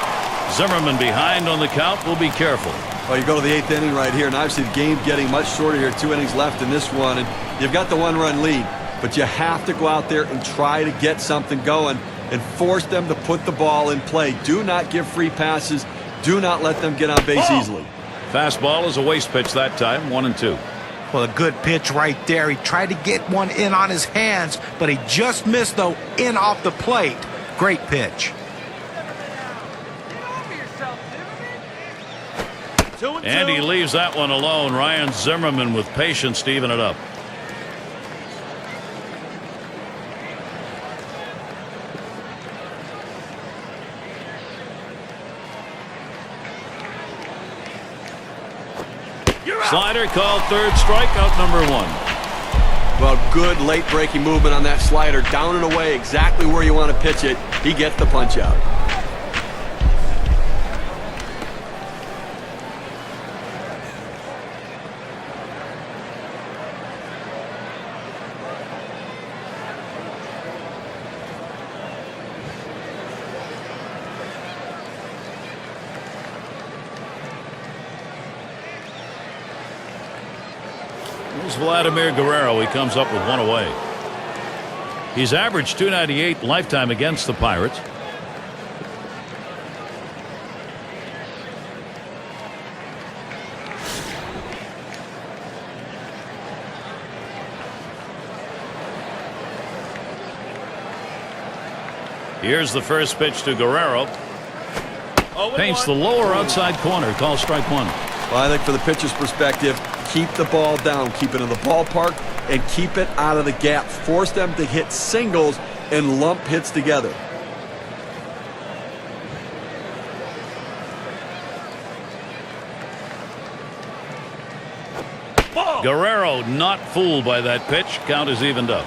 Zimmerman behind on the count. Will be careful. Well, you go to the 8th inning right here, and obviously the game getting much shorter here. 2 innings left in this one, and you've got the 1-run lead. But you have to go out there and try to get something going and force them to put the ball in play. Do not give free passes. Do not let them get on base easily. Fastball is a waste pitch that time, 1-2. Well, a good pitch right there. He tried to get one in on his hands, but he just missed, though, in off the plate. Great pitch. And he leaves that one alone. Ryan Zimmerman with patience to even it up. Slider called 3rd strike, out number 1. Well, good late breaking movement on that slider. Down and away, exactly where you want to pitch it. He gets the punch out. Here's Vladimir Guerrero. He comes up with 1 away. He's averaged .298 lifetime against the Pirates. Here's the first pitch to Guerrero. Paints the lower outside corner. Call strike one. Well, I think for the pitcher's perspective, keep the ball down, keep it in the ballpark, and keep it out of the gap. Force them to hit singles and lump hits together. Guerrero not fooled by that pitch. Count is evened up.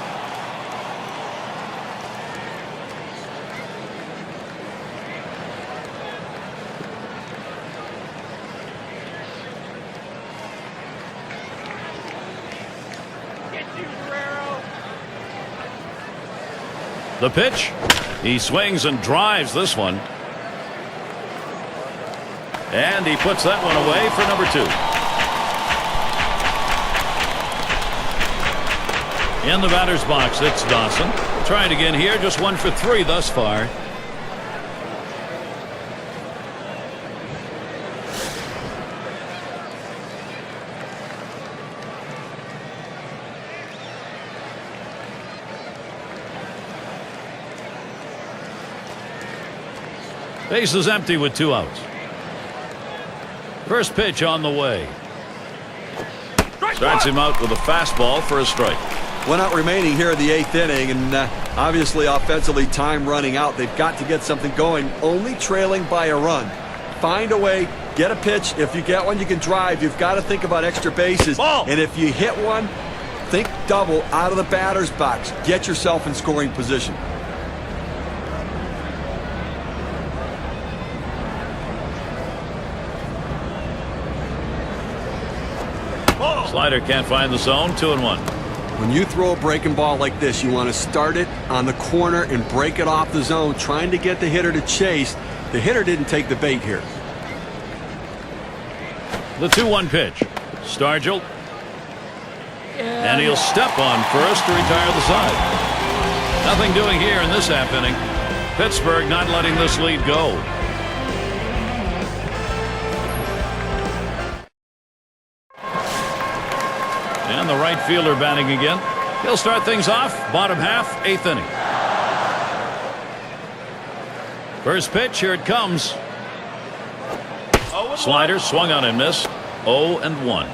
The pitch. He swings and drives this one. And he puts that one away for number 2. In the batter's box, it's Dawson. Trying again here, just 1 for 3 thus far. Base is empty with 2 outs. First pitch on the way. Starts him out with a fastball for a strike. 1 out remaining here in the 8th inning, and obviously offensively time running out. They've got to get something going, only trailing by a run. Find a way, get a pitch. If you get one, you can drive. You've got to think about extra bases. And if you hit one, think double out of the batter's box. Get yourself in scoring position. Slider can't find the zone. 2-1. When you throw a breaking ball like this, you want to start it on the corner and break it off the zone, trying to get the hitter to chase. The hitter didn't take the bait here. The 2-1 pitch. Stargell. And he'll step on first to retire the side. Nothing doing here in this half inning. Pittsburgh not letting this lead go. And the right fielder batting again. He'll start things off. Bottom half, 8th inning. First pitch, here it comes. Slider swung on and missed. 0-1.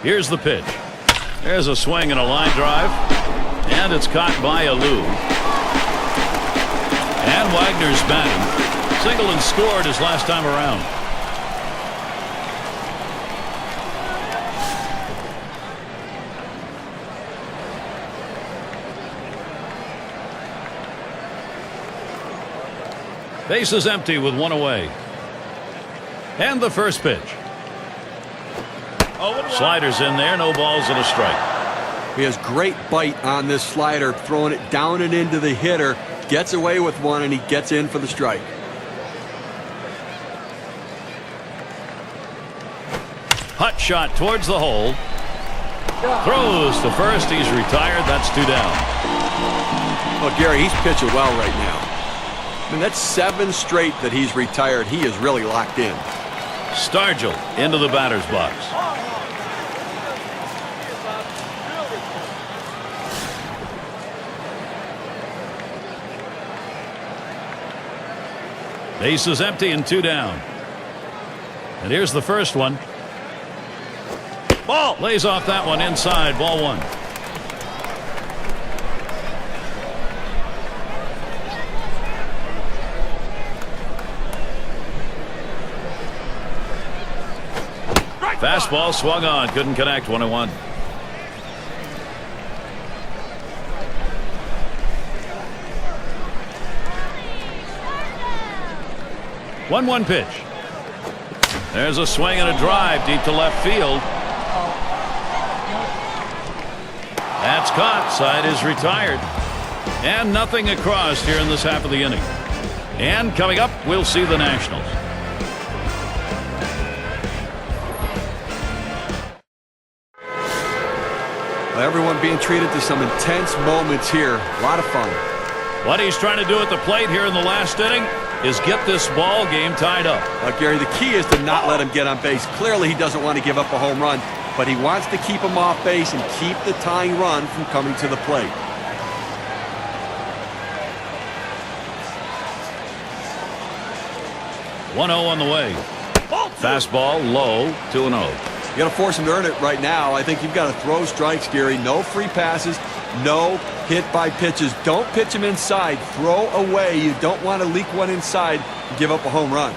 Here's the pitch. There's a swing and a line drive. And it's caught by Alou. And Wagner's batting. Singled and scored his last time around. Base is empty with 1 away. And the first pitch. Slider's in there. No balls and a strike. He has great bite on this slider, throwing it down and into the hitter. Gets away with one, and he gets in for the strike. Hot shot towards the hole. Throws to first. He's retired. That's 2 down. Well, Gary, he's pitching well right now. I mean, that's 7 straight that he's retired. He is really locked in. Stargell into the batter's box. Base is empty and 2 down. And here's the first one. Ball lays off that one inside. Ball 1. Fastball swung on. Couldn't connect. 1-1. One pitch. There's a swing and a drive deep to left field. That's caught. Side is retired. And nothing across here in this half of the inning. And coming up, we'll see the Nationals. Everyone being treated to some intense moments here. A lot of fun. What he's trying to do at the plate here in the last inning, is get this ball game tied up. Gary, the key is to not let him get on base. Clearly, he doesn't want to give up a home run, but he wants to keep him off base and keep the tying run from coming to the plate. One 0 on the way. Fastball low, 2-0. You got to force him to earn it right now. I think you've got to throw strikes, Gary. No free passes, no hit by pitches. Don't pitch him inside. Throw away. You don't want to leak one inside and give up a home run.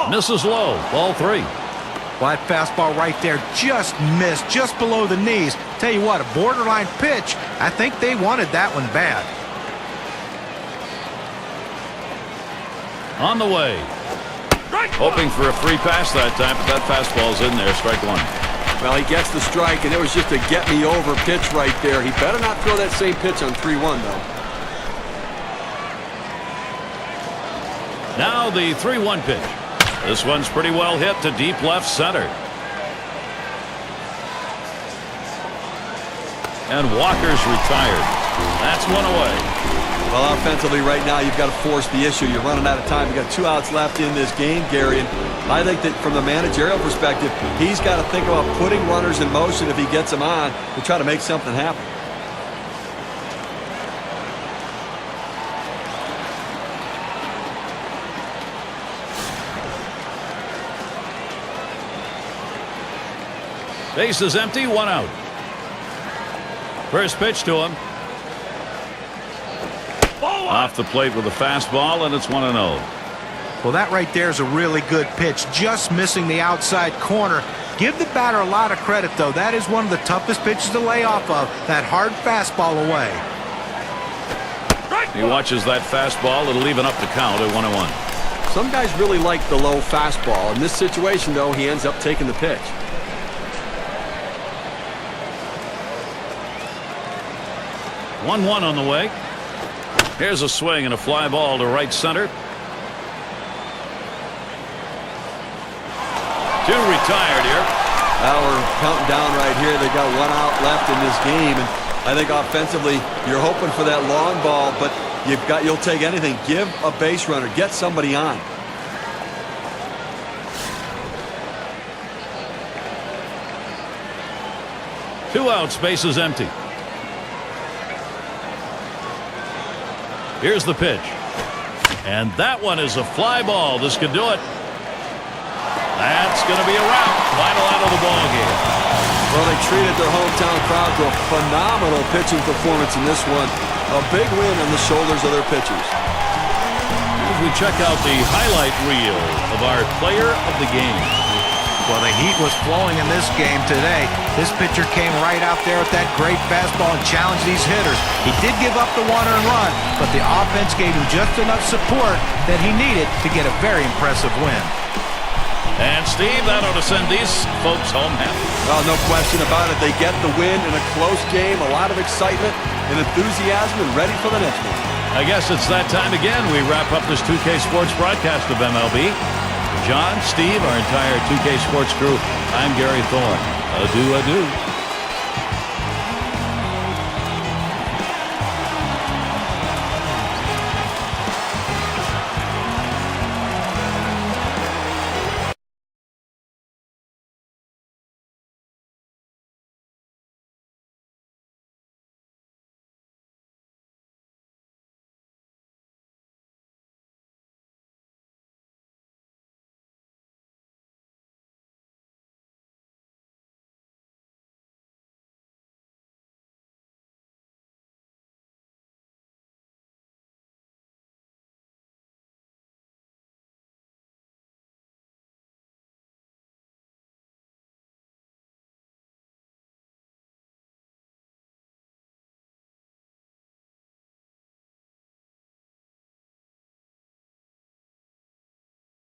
Misses low, ball 3. Well, that fastball right there just missed, just below the knees. Tell you what, a borderline pitch. I think they wanted that one bad. On the way. Hoping for a free pass that time, but that fastball's in there. Strike 1. Well, he gets the strike, and it was just a get-me-over pitch right there. He better not throw that same pitch on 3-1, though. Now the 3-1 pitch. This one's pretty well hit to deep left center. And Walker's retired. That's one away. Well, offensively right now, you've got to force the issue. You're running out of time. You've got 2 outs left in this game, Gary. And I think that from the managerial perspective, he's got to think about putting runners in motion if he gets them on to try to make something happen. Base is empty, 1 out. First pitch to him. Off the plate with a fastball, and it's 1-0. Well, that right there is a really good pitch, just missing the outside corner. Give the batter a lot of credit, though. That is one of the toughest pitches to lay off of, that hard fastball away. He watches that fastball. It'll even up the count at 1-1. Some guys really like the low fastball. In this situation, though, he ends up taking the pitch. One on the way. Here's a swing and a fly ball to right center. 2 retired here. Now we're counting down right here. They got 1 out left in this game, and I think offensively you're hoping for that long ball, but you'll take anything. Give a base runner, get somebody on. Two outs, base is empty. Here's the pitch. And that one is a fly ball. This could do it. That's going to be a wrap. Final out of the ball game. Well, they treated their hometown crowd to a phenomenal pitching performance in this one. A big win on the shoulders of their pitchers. As we check out the highlight reel of our player of the game. Well, the heat was flowing in this game today. This pitcher came right out there with that great fastball and challenged these hitters. He did give up the 1-earned run, but the offense gave him just enough support that he needed to get a very impressive win. And, Steve, that ought to send these folks home happy. Well, no question about it. They get the win in a close game, a lot of excitement and enthusiasm, and ready for the next one. I guess it's that time again. We wrap up this 2K Sports broadcast of MLB. John, Steve, our entire 2K Sports crew, I'm Gary Thorne. Adieu, adieu.